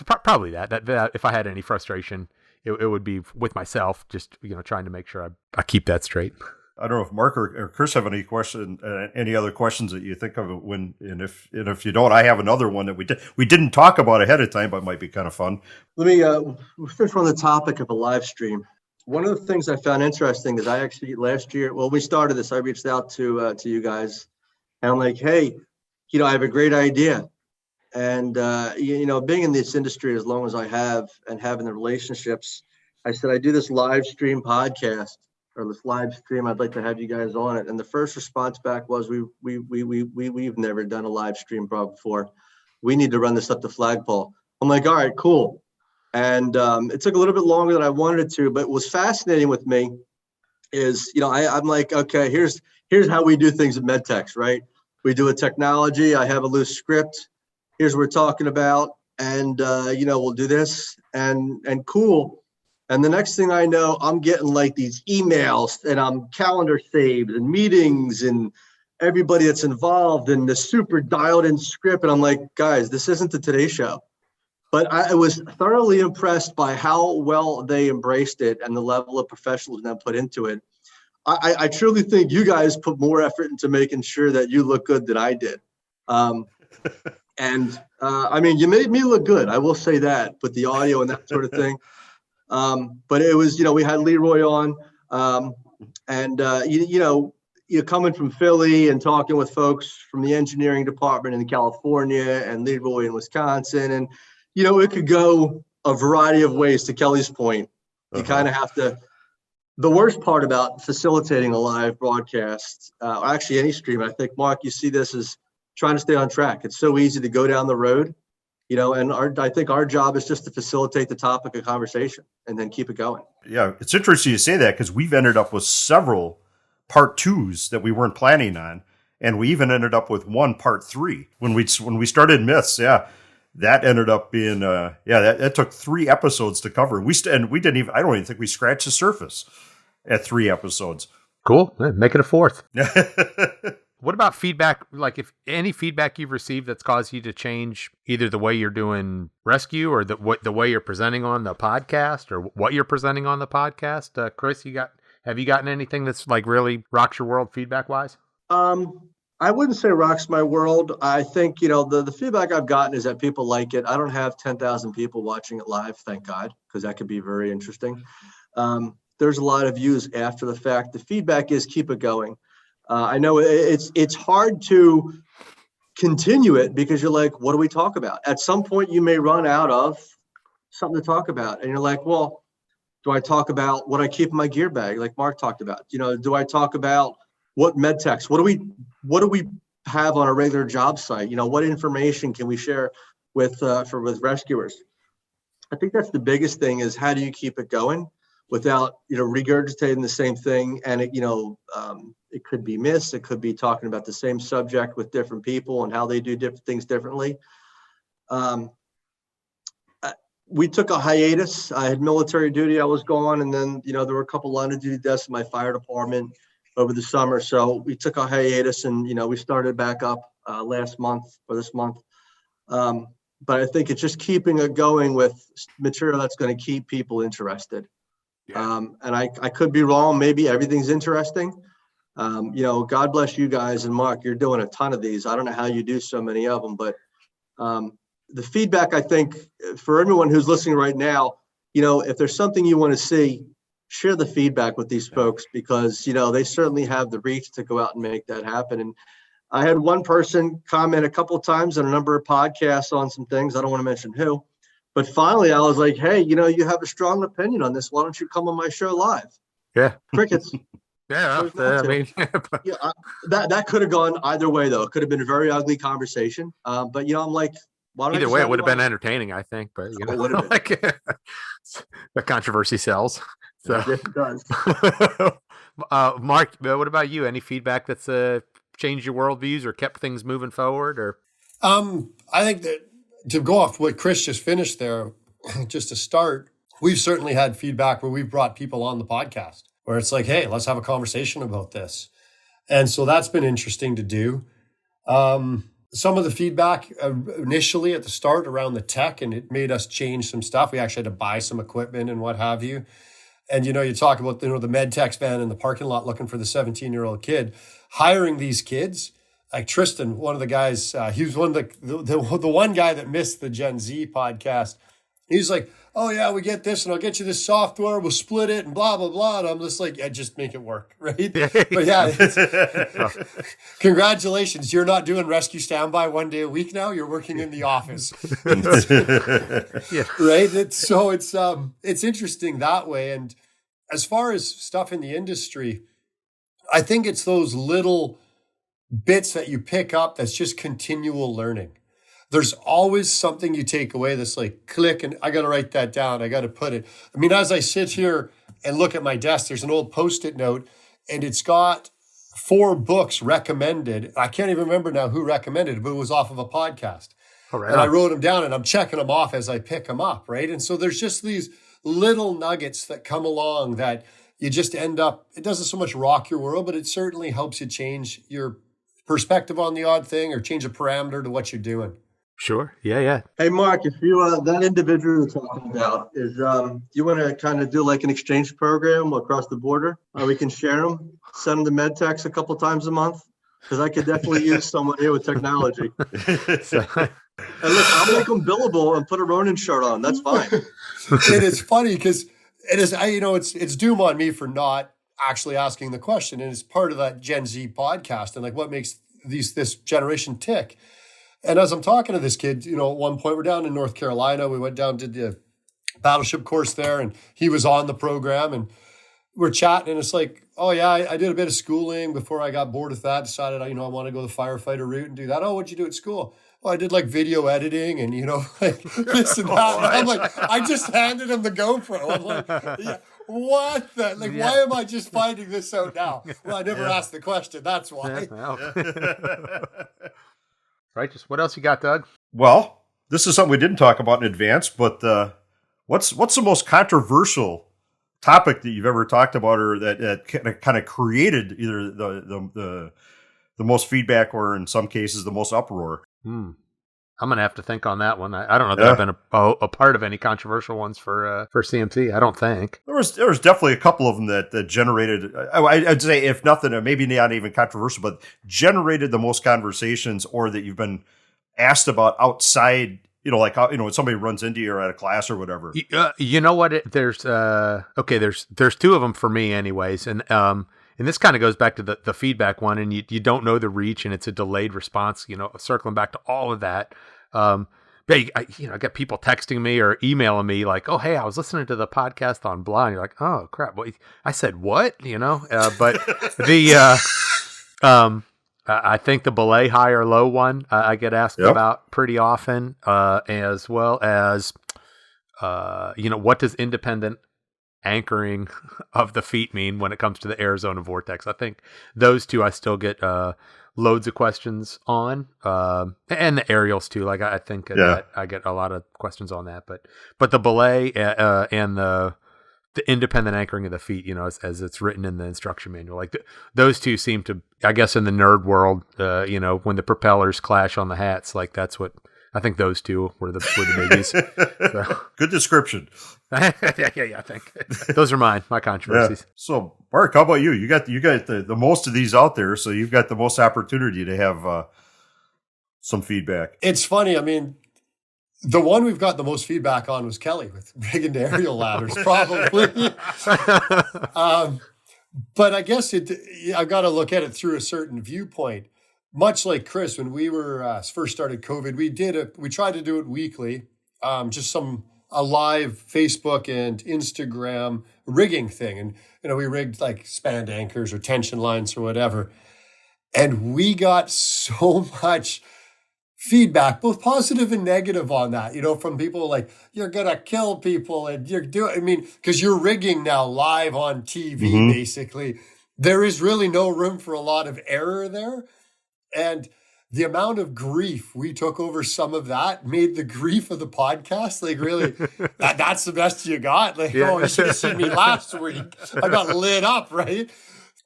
Speaker 2: probably that if I had any frustration, it would be with myself, just trying to make sure I keep that straight.
Speaker 1: I don't know if Mark or Chris have any any other questions that you think of and if you don't, I have another one that we didn't talk about ahead of time, but might be kind of fun.
Speaker 4: Let me finish on the topic of a live stream. One of the things I found interesting is I actually last year, well, we started this. I reached out to you guys, and I'm like, hey, I have a great idea, and being in this industry as long as I have and having the relationships, I said I do this live stream podcast. Or this live stream, I'd like to have you guys on it. And the first response back was, we've never done a live stream before. We need to run this up the flagpole. I'm like, all right, cool. And it took a little bit longer than I wanted it to, but what was fascinating with me is, I'm like, okay, here's how we do things at MEd-Tex, right? We do a technology. I have a loose script. Here's what we're talking about. And, we'll do this and cool. And the next thing I know, I'm getting like these emails and I'm calendar saved and meetings and everybody that's involved and the super dialed in script. And I'm like, guys, this isn't the Today Show. But I was thoroughly impressed by how well they embraced it and the level of professionalism that put into it. I truly think you guys put more effort into making sure that you look good than I did. You made me look good. I will say that, with the audio and that sort of thing. But it was, we had Leroy on, you're coming from Philly and talking with folks from the engineering department in California and Leroy in Wisconsin. And, it could go a variety of ways. To Kelly's point, you kind of have to, the worst part about facilitating a live broadcast, or actually any stream, I think, Mark, you see this as trying to stay on track. It's so easy to go down the road. And I think our job is just to facilitate the topic of conversation and then keep it going. Yeah,
Speaker 1: it's interesting you say that, because we've ended up with several part 2s that we weren't planning on, and we even ended up with one part 3 when we started Myths. Yeah, that ended up being that took 3 episodes to cover. I don't even think we scratched the surface at 3 episodes.
Speaker 2: Cool, make it a 4th. What about feedback? Like, if any feedback you've received that's caused you to change either the way you're doing rescue or the way you're presenting on the podcast or what you're presenting on the podcast? Chris, have you gotten anything that's like really rocks your world feedback wise?
Speaker 4: I wouldn't say rocks my world. I think, the feedback I've gotten is that people like it. I don't have 10,000 people watching it live, thank God, because that could be very interesting. There's a lot of views after the fact. The feedback is keep it going. I know it's hard to continue it because you're like, what do we talk about? At some point, you may run out of something to talk about. And you're like, well, do I talk about what I keep in my gear bag, like Mark talked about? Do I talk about what MEd-Tex? What do we have on a regular job site? What information can we share with rescuers? I think that's the biggest thing, is how do you keep it going without regurgitating the same thing? And it could be myths. It could be talking about the same subject with different people and how they do different things differently. We took a hiatus. I had military duty. I was gone. And then, there were a couple line of duty deaths in my fire department over the summer. So we took a hiatus and, we started back up this month. But I think it's just keeping it going with material that's going to keep people interested. Yeah. And I could be wrong. Maybe everything's interesting. God bless you guys. And Mark, you're doing a ton of these. I don't know how you do so many of them, but the feedback, I think, for everyone who's listening right now, if there's something you want to see, share the feedback with these folks, because, they certainly have the reach to go out and make that happen. And I had one person comment a couple of times on a number of podcasts on some things. I don't want to mention who, but finally I was like, hey, you have a strong opinion on this. Why don't you come on my show live?
Speaker 2: Yeah.
Speaker 4: Crickets.
Speaker 2: Yeah,
Speaker 4: Choose not
Speaker 2: I
Speaker 4: to.
Speaker 2: mean,
Speaker 4: Yeah, that could have gone either way, though. It could have been a very ugly conversation. But I'm like, why don't I
Speaker 2: either
Speaker 4: just
Speaker 2: way, it
Speaker 4: have
Speaker 2: would
Speaker 4: you
Speaker 2: have been
Speaker 4: on?
Speaker 2: entertaining, I think. But
Speaker 4: It would have been.
Speaker 2: like the controversy sells. So,
Speaker 4: Yes, it does.
Speaker 2: Mark, what about you? Any feedback that's changed your worldviews or kept things moving forward? Or
Speaker 3: I think that to go off what Chris just finished there, just to start, we've certainly had feedback where we've brought people on the podcast where it's like, hey, let's have a conversation about this. And so that's been interesting to do. Some of the feedback initially at the start around the tech, and it made us change some stuff. We actually had to buy some equipment and what have you. And, you talk about, the MEd-Tex van in the parking lot looking for the 17-year-old kid. Hiring these kids, like Tristan, one of the guys, he was one of the one guy that missed the Gen Z podcast. He's like, oh, yeah, we get this, and I'll get you this software. We'll split it and blah, blah, blah. And I'm just like, yeah, just make it work, right? But yeah, congratulations. You're not doing rescue standby 1 day a week now. You're working in the office.
Speaker 2: yeah.
Speaker 3: Right? It's interesting that way. And as far as stuff in the industry, I think it's those little bits that you pick up that's just continual learning. There's always something you take away that's like click, and I got to write that down. I got to put it. I mean, as I sit here and look at my desk, there's an old Post-it note, and it's got 4 books recommended. I can't even remember now who recommended it, but it was off of a podcast.
Speaker 2: Oh, right
Speaker 3: and
Speaker 2: on.
Speaker 3: I wrote them down, and I'm checking them off as I pick them up, right? And so there's just these little nuggets that come along that you just end up, it doesn't so much rock your world, but it certainly helps you change your perspective on the odd thing or change a parameter to what you're doing.
Speaker 2: Sure. Yeah.
Speaker 4: Hey, Mark, if you that individual you're talking about is, you want to kind of do like an exchange program across the border? We can share them, send them to MEd-Tex a couple times a month, because I could definitely use someone here with technology.
Speaker 2: So,
Speaker 4: And look, I'll make them billable and put a Ronin shirt on. That's fine.
Speaker 3: It is funny because it is, it's doom on me for not actually asking the question. And it's part of that Gen Z podcast and like what makes this generation tick. And as I'm talking to this kid, at one point we're down in North Carolina. We went down to the battleship course there, and he was on the program, and we're chatting, and it's like, oh yeah, I did a bit of schooling before I got bored with that. Decided, I want to go the firefighter route and do that. Oh, what'd you do at school? Well, I did like video editing and like this and that. And I'm like, I just handed him the GoPro. I'm like, yeah, what the? Like, why am I just finding this out now? Well, I never asked the question. That's why.
Speaker 2: Righteous. What else you got, Doug?
Speaker 1: Well, this is something we didn't talk about in advance, but what's the most controversial topic that you've ever talked about, or that kind of created either the most feedback, or in some cases the most uproar?
Speaker 2: I'm gonna have to think on that one. I don't know that I've been a part of any controversial ones for CMC. I don't think
Speaker 1: there was definitely a couple of them that generated. I'd say, if nothing, maybe not even controversial, but generated the most conversations, or that you've been asked about outside. When somebody runs into you or at a class or whatever.
Speaker 2: You know what? There's 2 of them for me, anyways, and this kind of goes back to the feedback one, and you don't know the reach, and it's a delayed response. Circling back to all of that. I get people texting me or emailing me like, "Oh, hey, I was listening to the podcast on blah," and you're like, "Oh, crap! What?" I said, "What?" But I think the belay high or low one I get asked about pretty often, as well as what does independent anchoring of the feet mean when it comes to the Arizona Vortex? I think those 2 I still get loads of questions on, and the aerials too. Like I think that I get a lot of questions on that, but the belay and the independent anchoring of the feet, as it's written in the instruction manual, like those 2 seem to, I guess, in the nerd world, when the propellers clash on the hats, like that's what I think those 2 were the biggies. So.
Speaker 1: Good description.
Speaker 2: yeah, I think those are my controversies.
Speaker 1: Yeah. So, Mark, how about you? You got the most of these out there, so you've got the most opportunity to have some feedback.
Speaker 3: It's funny. I mean, the one we've got the most feedback on was Kelly with rigging to aerial ladders, probably. But I guess I've got to look at it through a certain viewpoint. Much like Chris, when we were first started COVID, we tried to do it weekly, just some a live Facebook and Instagram rigging thing. And, we rigged like spanned anchors or tension lines or whatever. And we got so much feedback, both positive and negative on that, from people like, you're going to kill people and because you're rigging now live on TV, basically. There is really no room for a lot of error there. And the amount of grief we took over some of that made the grief of the podcast, like, really, that's the best you got. Like, oh, you should have seen me last week. I got lit up, right?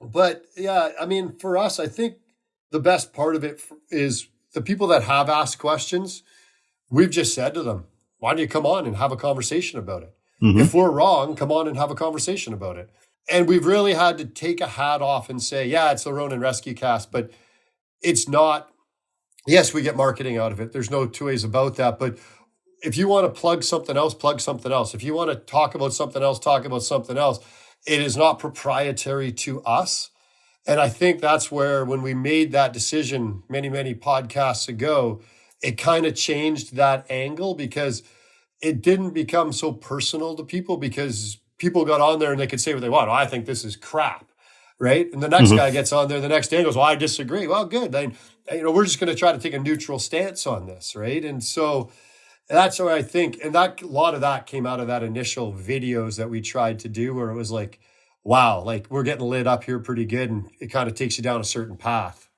Speaker 3: But yeah, for us, I think the best part of it is the people that have asked questions, we've just said to them, why don't you come on and have a conversation about it? If we're wrong, come on and have a conversation about it. And we've really had to take a hat off and say, yeah, it's the Ronin RescueCast, but it's not. Yes, we get marketing out of it. There's no two ways about that. But if you want to plug something else, plug something else. If you want to talk about something else, talk about something else. It is not proprietary to us. And I think that's where, when we made that decision many, many podcasts ago, it kind of changed that angle, because it didn't become so personal to people, because people got on there and they could say what they want. Oh, I think this is crap, right? And the next guy gets on there the next day and goes, well, I disagree. Well, good. Then, we're just going to try to take a neutral stance on this, right? And so that's what I think. And that, a lot of that came out of that initial videos that we tried to do, where it was like, wow, like, we're getting lit up here pretty good, and it kind of takes you down a certain path.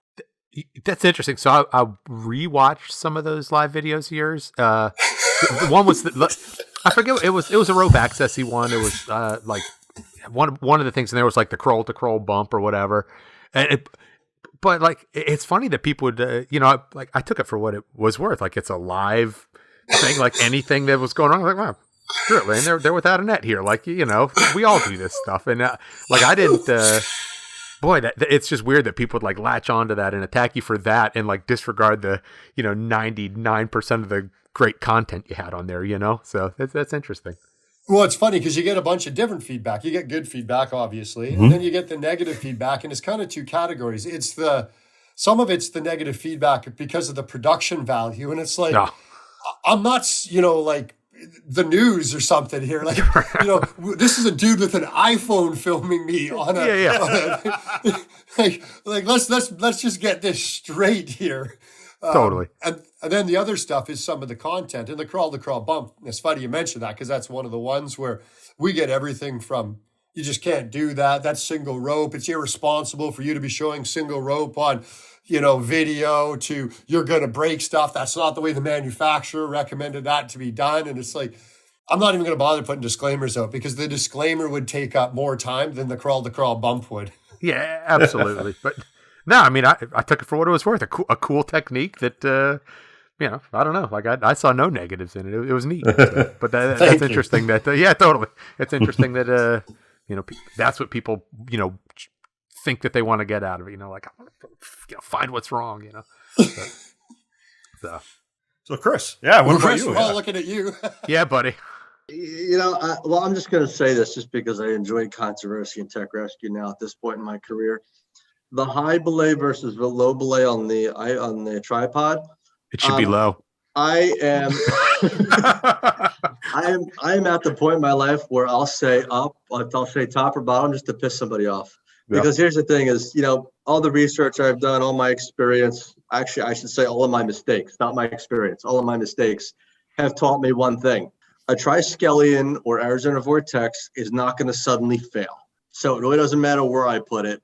Speaker 2: That's interesting. So I rewatched some of those live videos of yours. The one was, I forget, it was a rope accessy one. It was like one of the things in there was like the crawl to crawl bump or whatever. But like, it's funny that people would, like, I took it for what it was worth. Like, it's a live thing, like anything that was going on. I was like, wow, sure, man, they're without a net here. Like, we all do this stuff. And like, I didn't, it's just weird that people would like latch onto that and attack you for that, and like disregard the, 99% of the great content you had on there, So that's interesting.
Speaker 3: Well, it's funny because you get a bunch of different feedback. You get good feedback, obviously, and then you get the negative feedback, and it's kind of two categories. Some of it's the negative feedback because of the production value, and it's like, I'm not, like the news or something here. Like, this is a dude with an iPhone filming me on a, like let's just get this straight here.
Speaker 2: Totally.
Speaker 3: And then the other stuff is some of the content, and the crawl to crawl bump. It's funny you mentioned that, because that's one of the ones where we get everything from, you just can't do that. That's single rope. It's irresponsible for you to be showing single rope on, video, to you're going to break stuff. That's not the way the manufacturer recommended that to be done. And it's like, I'm not even going to bother putting disclaimers out, because the disclaimer would take up more time than the crawl to crawl bump would.
Speaker 2: Yeah, absolutely. But no, I took it for what it was worth. A cool technique that, I don't know. Like, I saw no negatives in it. It was neat. So, but that's interesting that, yeah, totally. It's interesting that, that's what people, think that they want to get out of it. Like, find what's wrong,
Speaker 1: So Chris, yeah, what about
Speaker 3: Chris,
Speaker 1: you?
Speaker 3: we're all looking at you.
Speaker 2: Yeah, buddy.
Speaker 4: I'm just going to say this just because I enjoy controversy and tech rescue now at this point in my career. The high belay versus the low belay on the tripod.
Speaker 2: It should be low.
Speaker 4: I am at the point in my life where I'll say up, I'll say top or bottom just to piss somebody off. Because here's the thing is, all the research I've done, all my experience, actually, I should say all of my mistakes, not my experience, all of my mistakes have taught me one thing. A triskelion or Arizona Vortex is not going to suddenly fail. So it really doesn't matter where I put it.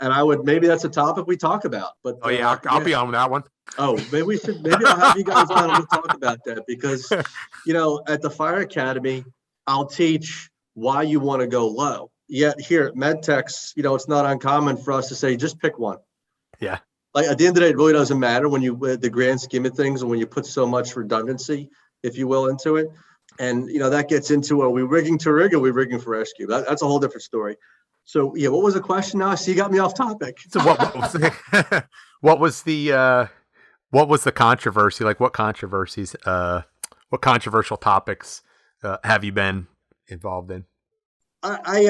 Speaker 4: And maybe that's a topic we talk about. But
Speaker 2: I'll be on that one.
Speaker 4: Oh, maybe I'll have you guys on and we'll talk about that, because, at the Fire Academy, I'll teach why you want to go low. Yet here at MEd-Tex, it's not uncommon for us to say, just pick one.
Speaker 2: Yeah.
Speaker 4: Like, at the end of the day, it really doesn't matter when the grand scheme of things, and when you put so much redundancy, if you will, into it. And, that gets into, are we rigging to rig, or are we rigging for rescue? That's a whole different story. So, yeah, what was the question now? I see you got me off topic.
Speaker 2: So what was the controversy? Like, what controversies, what controversial topics have you been involved in?
Speaker 4: I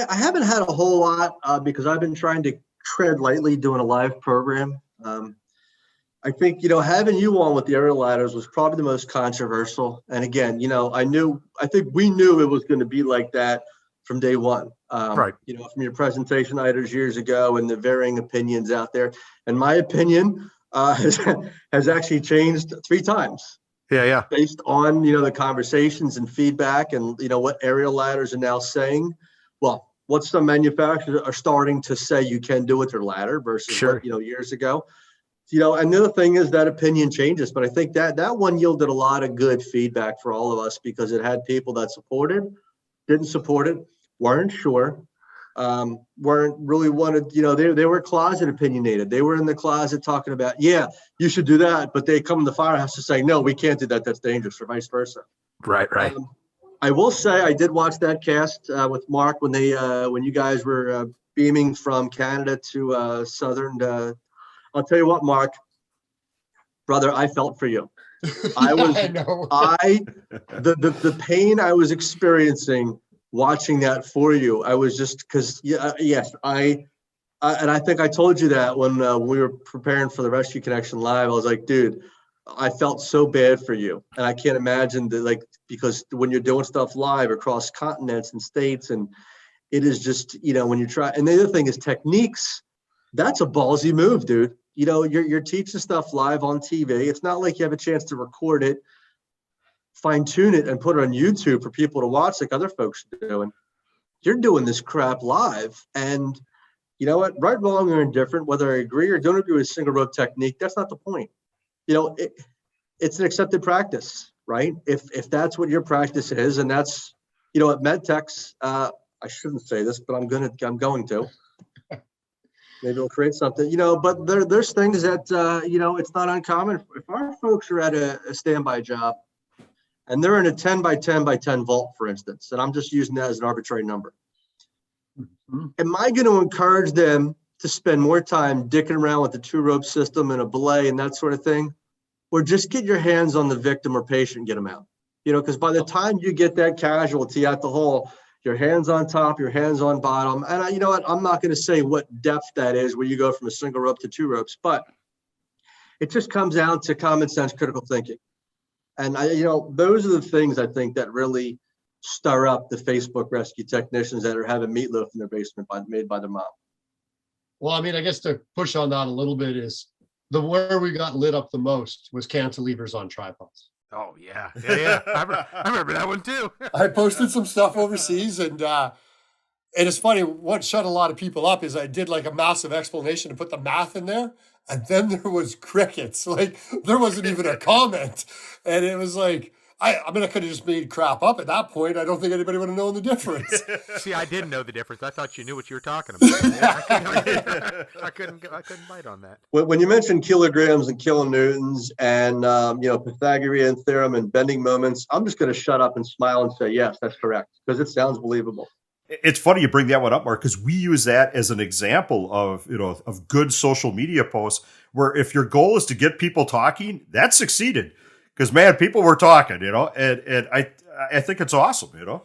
Speaker 4: haven't had a whole lot because I've been trying to tread lightly doing a live program. I I think, having you on with the aerial ladders was probably the most controversial. And again, I think we knew it was going to be like that from day one.
Speaker 2: Right.
Speaker 4: From your presentation items years ago and the varying opinions out there. And my opinion has actually changed 3 times.
Speaker 2: Yeah.
Speaker 4: Based on, the conversations and feedback and, what aerial ladders are now saying. Well, what some manufacturers are starting to say you can do with their ladder versus
Speaker 2: Sure.
Speaker 4: what, years ago. And the other thing is that opinion changes, but I think that one yielded a lot of good feedback for all of us because it had people that supported, didn't support it, weren't sure, weren't really wanted, they were closet opinionated. They were in the closet talking about, yeah, you should do that. But they come in the firehouse to say, no, we can't do that. That's dangerous, or vice versa.
Speaker 2: Right.
Speaker 4: I will say I did watch that cast with Mark when you guys were beaming from Canada to Southern. I'll tell you what, Mark, brother, I felt for you. I was,
Speaker 3: I know.
Speaker 4: the pain I was experiencing watching that for you. I was just because, yes, and I think I told you that when we were preparing for the Rescue Connection Live. I was like, dude, I felt so bad for you. And I can't imagine that, because when you're doing stuff live across continents and states, and it is just, when you try. And the other thing is techniques. That's a ballsy move, dude. You're teaching stuff live on TV. It's not like you have a chance to record it, fine tune it, and put it on YouTube for people to watch like other folks are doing. You're doing this crap live. And you know what? Right, wrong, or indifferent, whether I agree or don't agree with single rope technique, that's not the point. It's an accepted practice, right? If that's what your practice is, and that's, at MEd-Tex, I shouldn't say this, but I'm going to. Maybe we'll create something, but there's things that, it's not uncommon. If our folks are at a standby job and they're in a 10 by 10 by 10 vault, for instance, and I'm just using that as an arbitrary number, am I going to encourage them to spend more time dicking around with the 2-rope system and a belay and that sort of thing? Or just get your hands on the victim or patient and get them out? Because by the time you get that casualty out the hole, your hands on top, your hands on bottom. And you know what? I'm not going to say what depth that is where you go from a single rope to 2 ropes, but it just comes down to common sense, critical thinking. And those are the things I think that really stir up the Facebook rescue technicians that are having meatloaf in their basement made by their mom.
Speaker 3: Well, I guess to push on that a little bit is where we got lit up the most was cantilevers on tripods.
Speaker 2: Oh, yeah. I remember that one too.
Speaker 3: I posted some stuff overseas, and it's funny, what shut a lot of people up is I did a massive explanation to put the math in there, and then there was crickets. There wasn't even a comment. And it was I could have just made crap up at that point. I don't think anybody would have known the difference.
Speaker 2: See, I didn't know the difference. I thought you knew what you were talking about. I couldn't bite on that.
Speaker 4: When you mentioned kilograms and kilonewtons and Pythagorean theorem and bending moments, I'm just going to shut up and smile and say, yes, that's correct, because it sounds believable.
Speaker 1: It's funny you bring that one up, Mark, because we use that as an example of good social media posts where if your goal is to get people talking, that succeeded. Because, man, people were talking, and I think it's awesome,
Speaker 3: And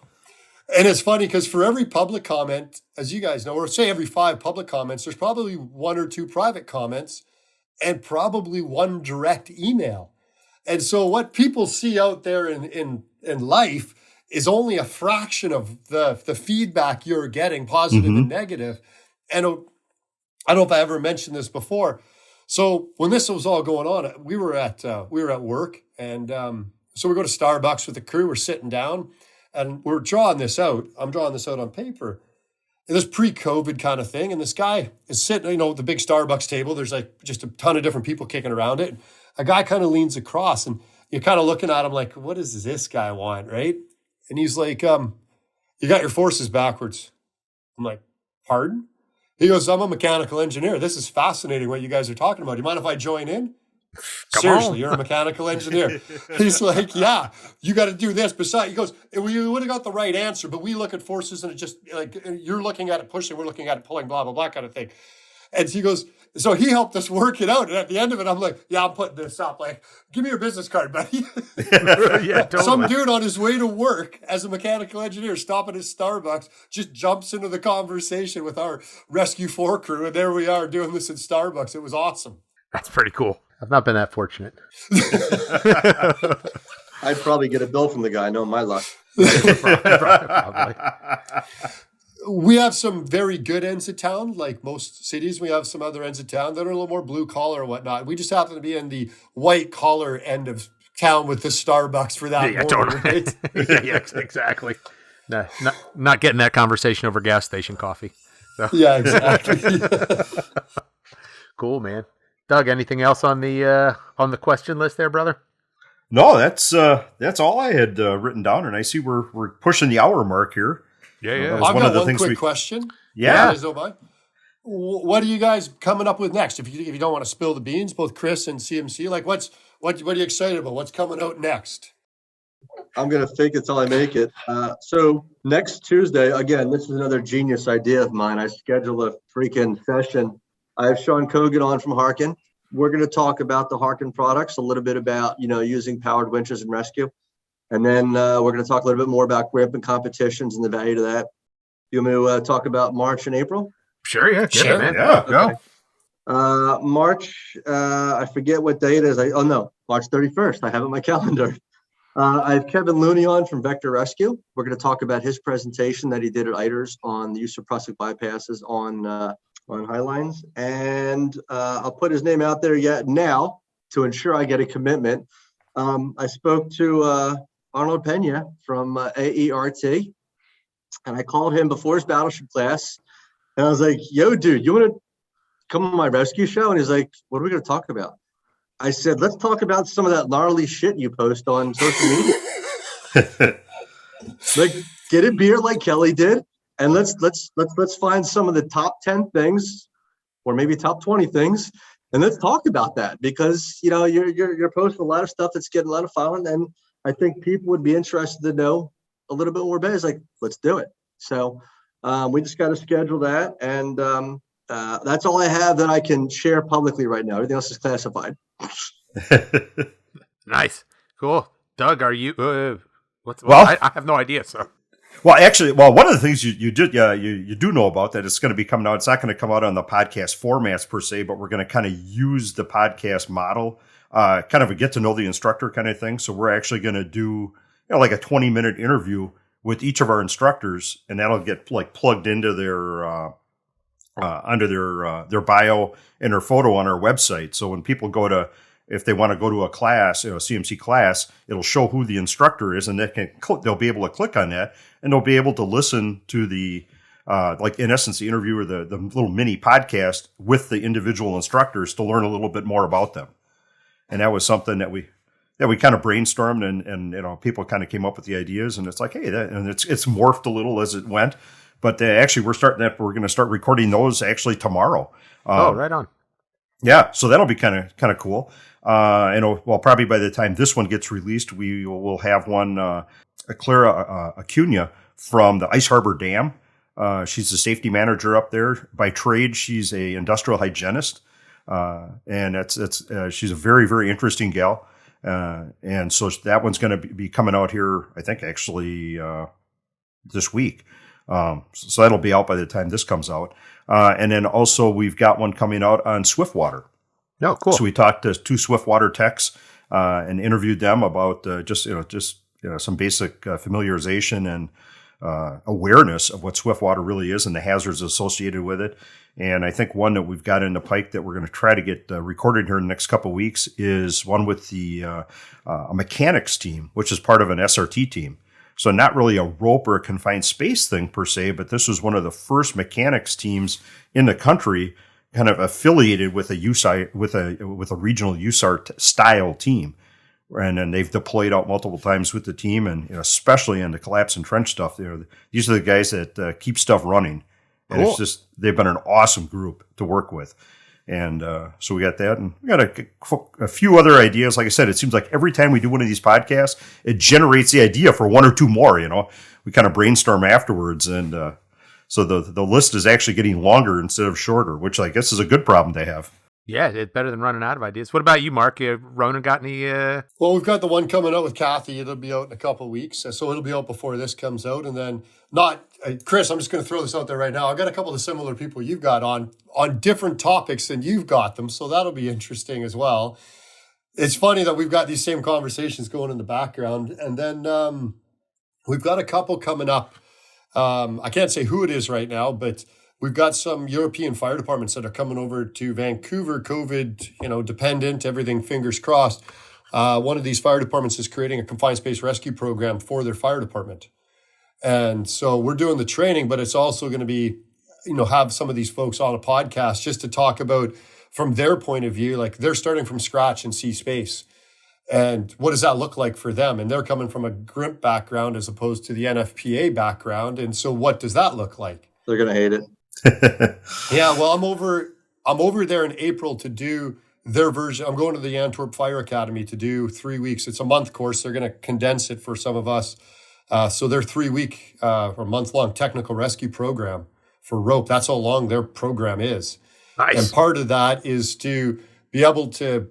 Speaker 3: it's funny because for every public comment, as you guys know, or say every 5 public comments, there's probably 1 or 2 private comments and probably 1 direct email. And so what people see out there in life is only a fraction of the feedback you're getting, positive and negative. And I don't know if I ever mentioned this before. So when this was all going on, we were at work, and so we go to Starbucks with the crew. We're sitting down, and we're drawing this out. I'm drawing this out on paper. And this pre-COVID kind of thing, and this guy is sitting, the big Starbucks table. There's just a ton of different people kicking around it. A guy kind of leans across, and you're kind of looking at him like, what does this guy want, right? And he's like, you got your forces backwards. I'm like, pardon? He goes, I'm a mechanical engineer. This is fascinating what you guys are talking about. Do you mind if I join in? Seriously, you're a mechanical engineer. He's like, yeah, you got to do this. Besides, he goes, you would have got the right answer, but we look at forces and it just you're looking at it pushing, we're looking at it pulling, blah, blah, blah kind of thing. And he goes, so he helped us work it out. And at the end of it, I'm like, yeah, I'm putting this up. Give me your business card, buddy.
Speaker 2: Yeah, totally.
Speaker 3: Some dude on his way to work as a mechanical engineer, stopping at Starbucks, just jumps into the conversation with our Rescue 4 crew. And there we are doing this at Starbucks. It was awesome.
Speaker 2: That's pretty cool. I've not been that fortunate.
Speaker 4: I'd probably get a bill from the guy, knowing my luck.
Speaker 2: Probably.
Speaker 3: We have some very good ends of town, like most cities. We have some other ends of town that are a little more blue collar and whatnot. We just happen to be in the white collar end of town with the Starbucks for that morning,
Speaker 2: totally.
Speaker 3: right?
Speaker 2: Yeah, exactly. No, not getting that conversation over gas station coffee. So.
Speaker 3: Yeah, exactly.
Speaker 2: Cool, man. Doug, anything else on the question list there, brother?
Speaker 1: No, that's all I had written down, and I see we're pushing the hour mark here.
Speaker 2: Yeah.
Speaker 3: I've got one quick question.
Speaker 1: Yeah.
Speaker 3: You guys don't mind? What are you guys coming up with next? If you don't want to spill the beans, both Chris and CMC, like what are you excited about? What's coming out next?
Speaker 4: I'm going to fake it till I make it. So next Tuesday, again, this is another genius idea of mine. I schedule a freaking session. I have Sean Cogan on from Harkin. We're going to talk about the Harkin products, a little bit about, using powered winches in rescue. And then we're going to talk a little bit more about grip and competitions and the value to that. You want me to talk about March and April?
Speaker 2: Sure, yeah.
Speaker 1: Sure,
Speaker 2: man.
Speaker 1: yeah.
Speaker 4: Okay. March, I forget what day it is. March 31st. I have it on my calendar. I have Kevin Looney on from Vector Rescue. We're going to talk about his presentation that he did at ITERS on the use of prussic bypasses on Highlines. And I'll put his name out there now to ensure I get a commitment. I spoke to Arnold Pena from AERT, and I called him before his battleship class. And I was like, yo, dude, you want to come on my rescue show? And he's like, what are we going to talk about? I said, let's talk about some of that gnarly shit you post on social media. Like, get a beer like Kelly did, and let's find some of the top 10 things, or maybe top 20 things, and let's talk about that, because you're posting a lot of stuff that's getting a lot of following, and I think people would be interested to know a little bit more about it. It's like, let's do it. So we just got to schedule that, and that's all I have that I can share publicly right now. Everything else is classified.
Speaker 2: Nice. Cool. Doug, are you I have no idea, so.
Speaker 1: Well, actually, one of the things you do know about that it's going to be coming out. It's not going to come out on the podcast formats per se, but we're going to kind of use the podcast model, kind of a get to know the instructor kind of thing. So we're actually going to do like a 20-minute interview with each of our instructors, and that'll get like plugged into their under their bio and their photo on our website. So when people if they want to go to a class, a CMC class, it'll show who the instructor is, and they'll be able to click on that, and they'll be able to listen to the, like in essence, the interview or the little mini podcast with the individual instructors to learn a little bit more about them. And that was something that we kind of brainstormed, and people kind of came up with the ideas, and it's like, hey, and it's morphed a little as it went. But actually, we're going to start recording those actually tomorrow.
Speaker 2: Right on.
Speaker 1: Yeah, so that'll be kind of cool. Probably by the time this one gets released, we will have one, Clara Acuna from the Ice Harbor Dam. She's the safety manager up there. By trade, she's a industrial hygienist, and she's a very, very interesting gal. And so that one's going to be coming out here, I think, actually this week. So that'll be out by the time this comes out. And then also we've got one coming out on Swiftwater.
Speaker 2: Oh, cool.
Speaker 1: So we talked to 2 Swiftwater techs and interviewed them about just some basic familiarization and awareness of what Swiftwater really is and the hazards associated with it. And I think one that we've got in the pike that we're going to try to get recorded here in the next couple of weeks is one with the a mechanics team, which is part of an SRT team. So not really a rope or a confined space thing per se, but this was one of the first mechanics teams in the country, kind of affiliated with a USAR, with a regional USAR style team, and then they've deployed out multiple times with the team, and especially in the collapse and trench stuff. These are the guys that keep stuff running, and
Speaker 2: cool.
Speaker 1: It's just they've been an awesome group to work with. And so we got that, and we got a few other ideas. Like I said, it seems like every time we do one of these podcasts, it generates the idea for one or two more. We kind of brainstorm afterwards, and so the list is actually getting longer instead of shorter, which I guess is a good problem to have.
Speaker 2: Yeah, it's better than running out of ideas. What about you, Mark? Ronan got any?
Speaker 3: Well, we've got the one coming out with Kathy. It'll be out in a couple of weeks. So it'll be out before this comes out. And then Chris, I'm just going to throw this out there right now. I've got a couple of similar people you've got on different topics than you've got them. So that'll be interesting as well. It's funny that we've got these same conversations going in the background. And then we've got a couple coming up. I can't say who it is right now, but we've got some European fire departments that are coming over to Vancouver, COVID, dependent, everything fingers crossed. One of these fire departments is creating a confined space rescue program for their fire department. And so we're doing the training, but it's also going to be, have some of these folks on a podcast just to talk about from their point of view, like they're starting from scratch in sea space. And what does that look like for them? And they're coming from a GRIMP background as opposed to the NFPA background. And so what does that look like?
Speaker 4: They're going to hate it.
Speaker 3: Yeah, well, I'm over there in April to do their version. I'm going to the Antwerp Fire Academy to do 3 weeks. It's a month course. They're going to condense it for some of us. So their 3-week or month-long technical rescue program for rope, that's how long their program is.
Speaker 2: Nice.
Speaker 3: And part of that is to be able to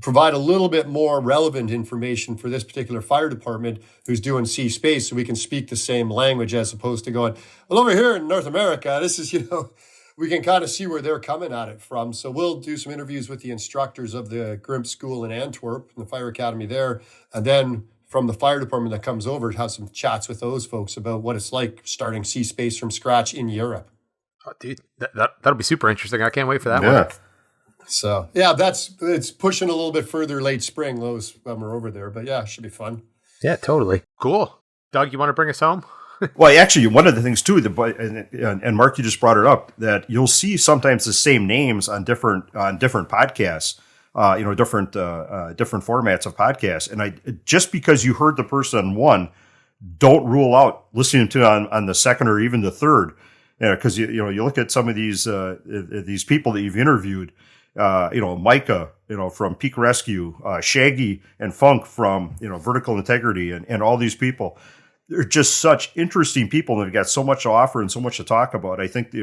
Speaker 3: provide a little bit more relevant information for this particular fire department who's doing sea space so we can speak the same language as opposed to going, well, over here in North America, this is, we can kind of see where they're coming at it from. So we'll do some interviews with the instructors of the GRIMP school in Antwerp, and the fire academy there. And then from the fire department that comes over, have some chats with those folks about what it's like starting sea space from scratch in Europe.
Speaker 2: Oh, dude, that'll be super interesting. I can't wait for that
Speaker 1: Yeah.
Speaker 2: one.
Speaker 3: So yeah, it's pushing a little bit further late spring, those when we're over there. But yeah, it should be fun.
Speaker 2: Yeah, totally. Cool. Doug, you want to bring us home?
Speaker 1: Well, actually, one of the things too, and Mark, you just brought it up, that you'll see sometimes the same names on different podcasts, different formats of podcasts. And just because you heard the person on one, don't rule out listening to on the second or even the third, because you look at some of these people that you've interviewed. Micah, from Peak Rescue, Shaggy and Funk from, Vertical Integrity and all these people. They're just such interesting people and they've got so much to offer and so much to talk about. I think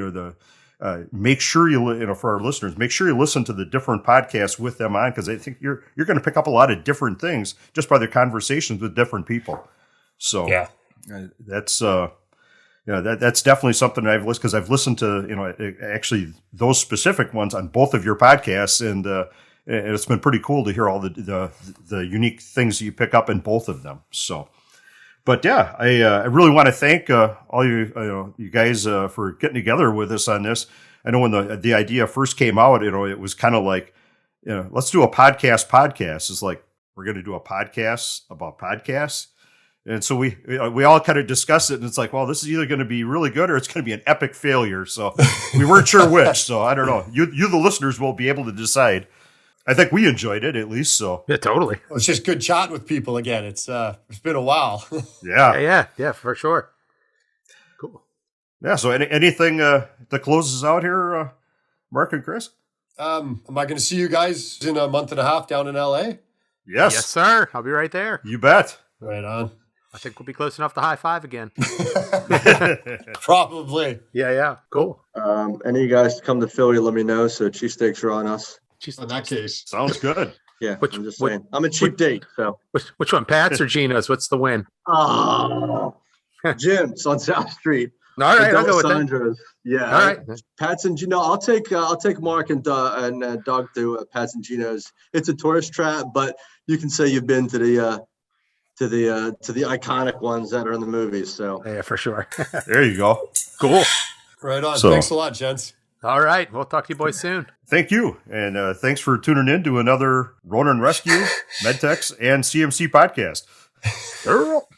Speaker 1: make sure for our listeners, make sure you listen to the different podcasts with them on, because I think you're going to pick up a lot of different things just by their conversations with different people. So
Speaker 3: yeah,
Speaker 1: that's that's definitely something I've listened, because I've listened to, actually those specific ones on both of your podcasts. And it's been pretty cool to hear all the unique things that you pick up in both of them. So, but yeah, I really want to thank all you guys for getting together with us on this. I know when the idea first came out, it was kind of like, let's do a podcast. It's like, we're going to do a podcast about podcasts. And so we all kind of discussed it, and it's like, well, this is either going to be really good or it's going to be an epic failure. So we weren't sure which. So I don't know. You the listeners will be able to decide. I think we enjoyed it at least. So
Speaker 2: Yeah, totally.
Speaker 3: well, it's just good chatting with people again. It's been a while.
Speaker 1: yeah.
Speaker 2: Yeah, for sure. Cool.
Speaker 1: Yeah. So anything that closes out here, Mark and Chris?
Speaker 3: Am I going to see you guys in a month and a half down in LA?
Speaker 1: Yes,
Speaker 2: sir. I'll be right there.
Speaker 1: You bet.
Speaker 3: Right on.
Speaker 2: I think we'll be close enough to high five again.
Speaker 3: Probably.
Speaker 2: Yeah. Cool.
Speaker 4: Any of you guys come to Philly, let me know. So cheesesteaks are on us.
Speaker 3: In that case.
Speaker 1: Sounds good.
Speaker 4: Yeah, I'm just saying. I'm a cheap date, so.
Speaker 2: Which one, Pat's or Gino's? What's the win?
Speaker 4: Oh, Jim's on South Street.
Speaker 2: All right, I'll go with that.
Speaker 4: Sandra's. Yeah.
Speaker 2: All right.
Speaker 4: Pat's and Gino. I'll take Mark and Doug to Pat's and Gino's. It's a tourist trap, but you can say you've been to the iconic ones that are in the movies. So
Speaker 2: Yeah, for sure.
Speaker 1: There you go.
Speaker 2: Cool.
Speaker 3: Right on.
Speaker 1: So-
Speaker 3: Thanks a lot, gents.
Speaker 2: All right. We'll talk to you boys soon.
Speaker 1: Thank you. And thanks for tuning in to another Ronin Rescue, MEd-Tex, and CMC podcast.
Speaker 2: Girl.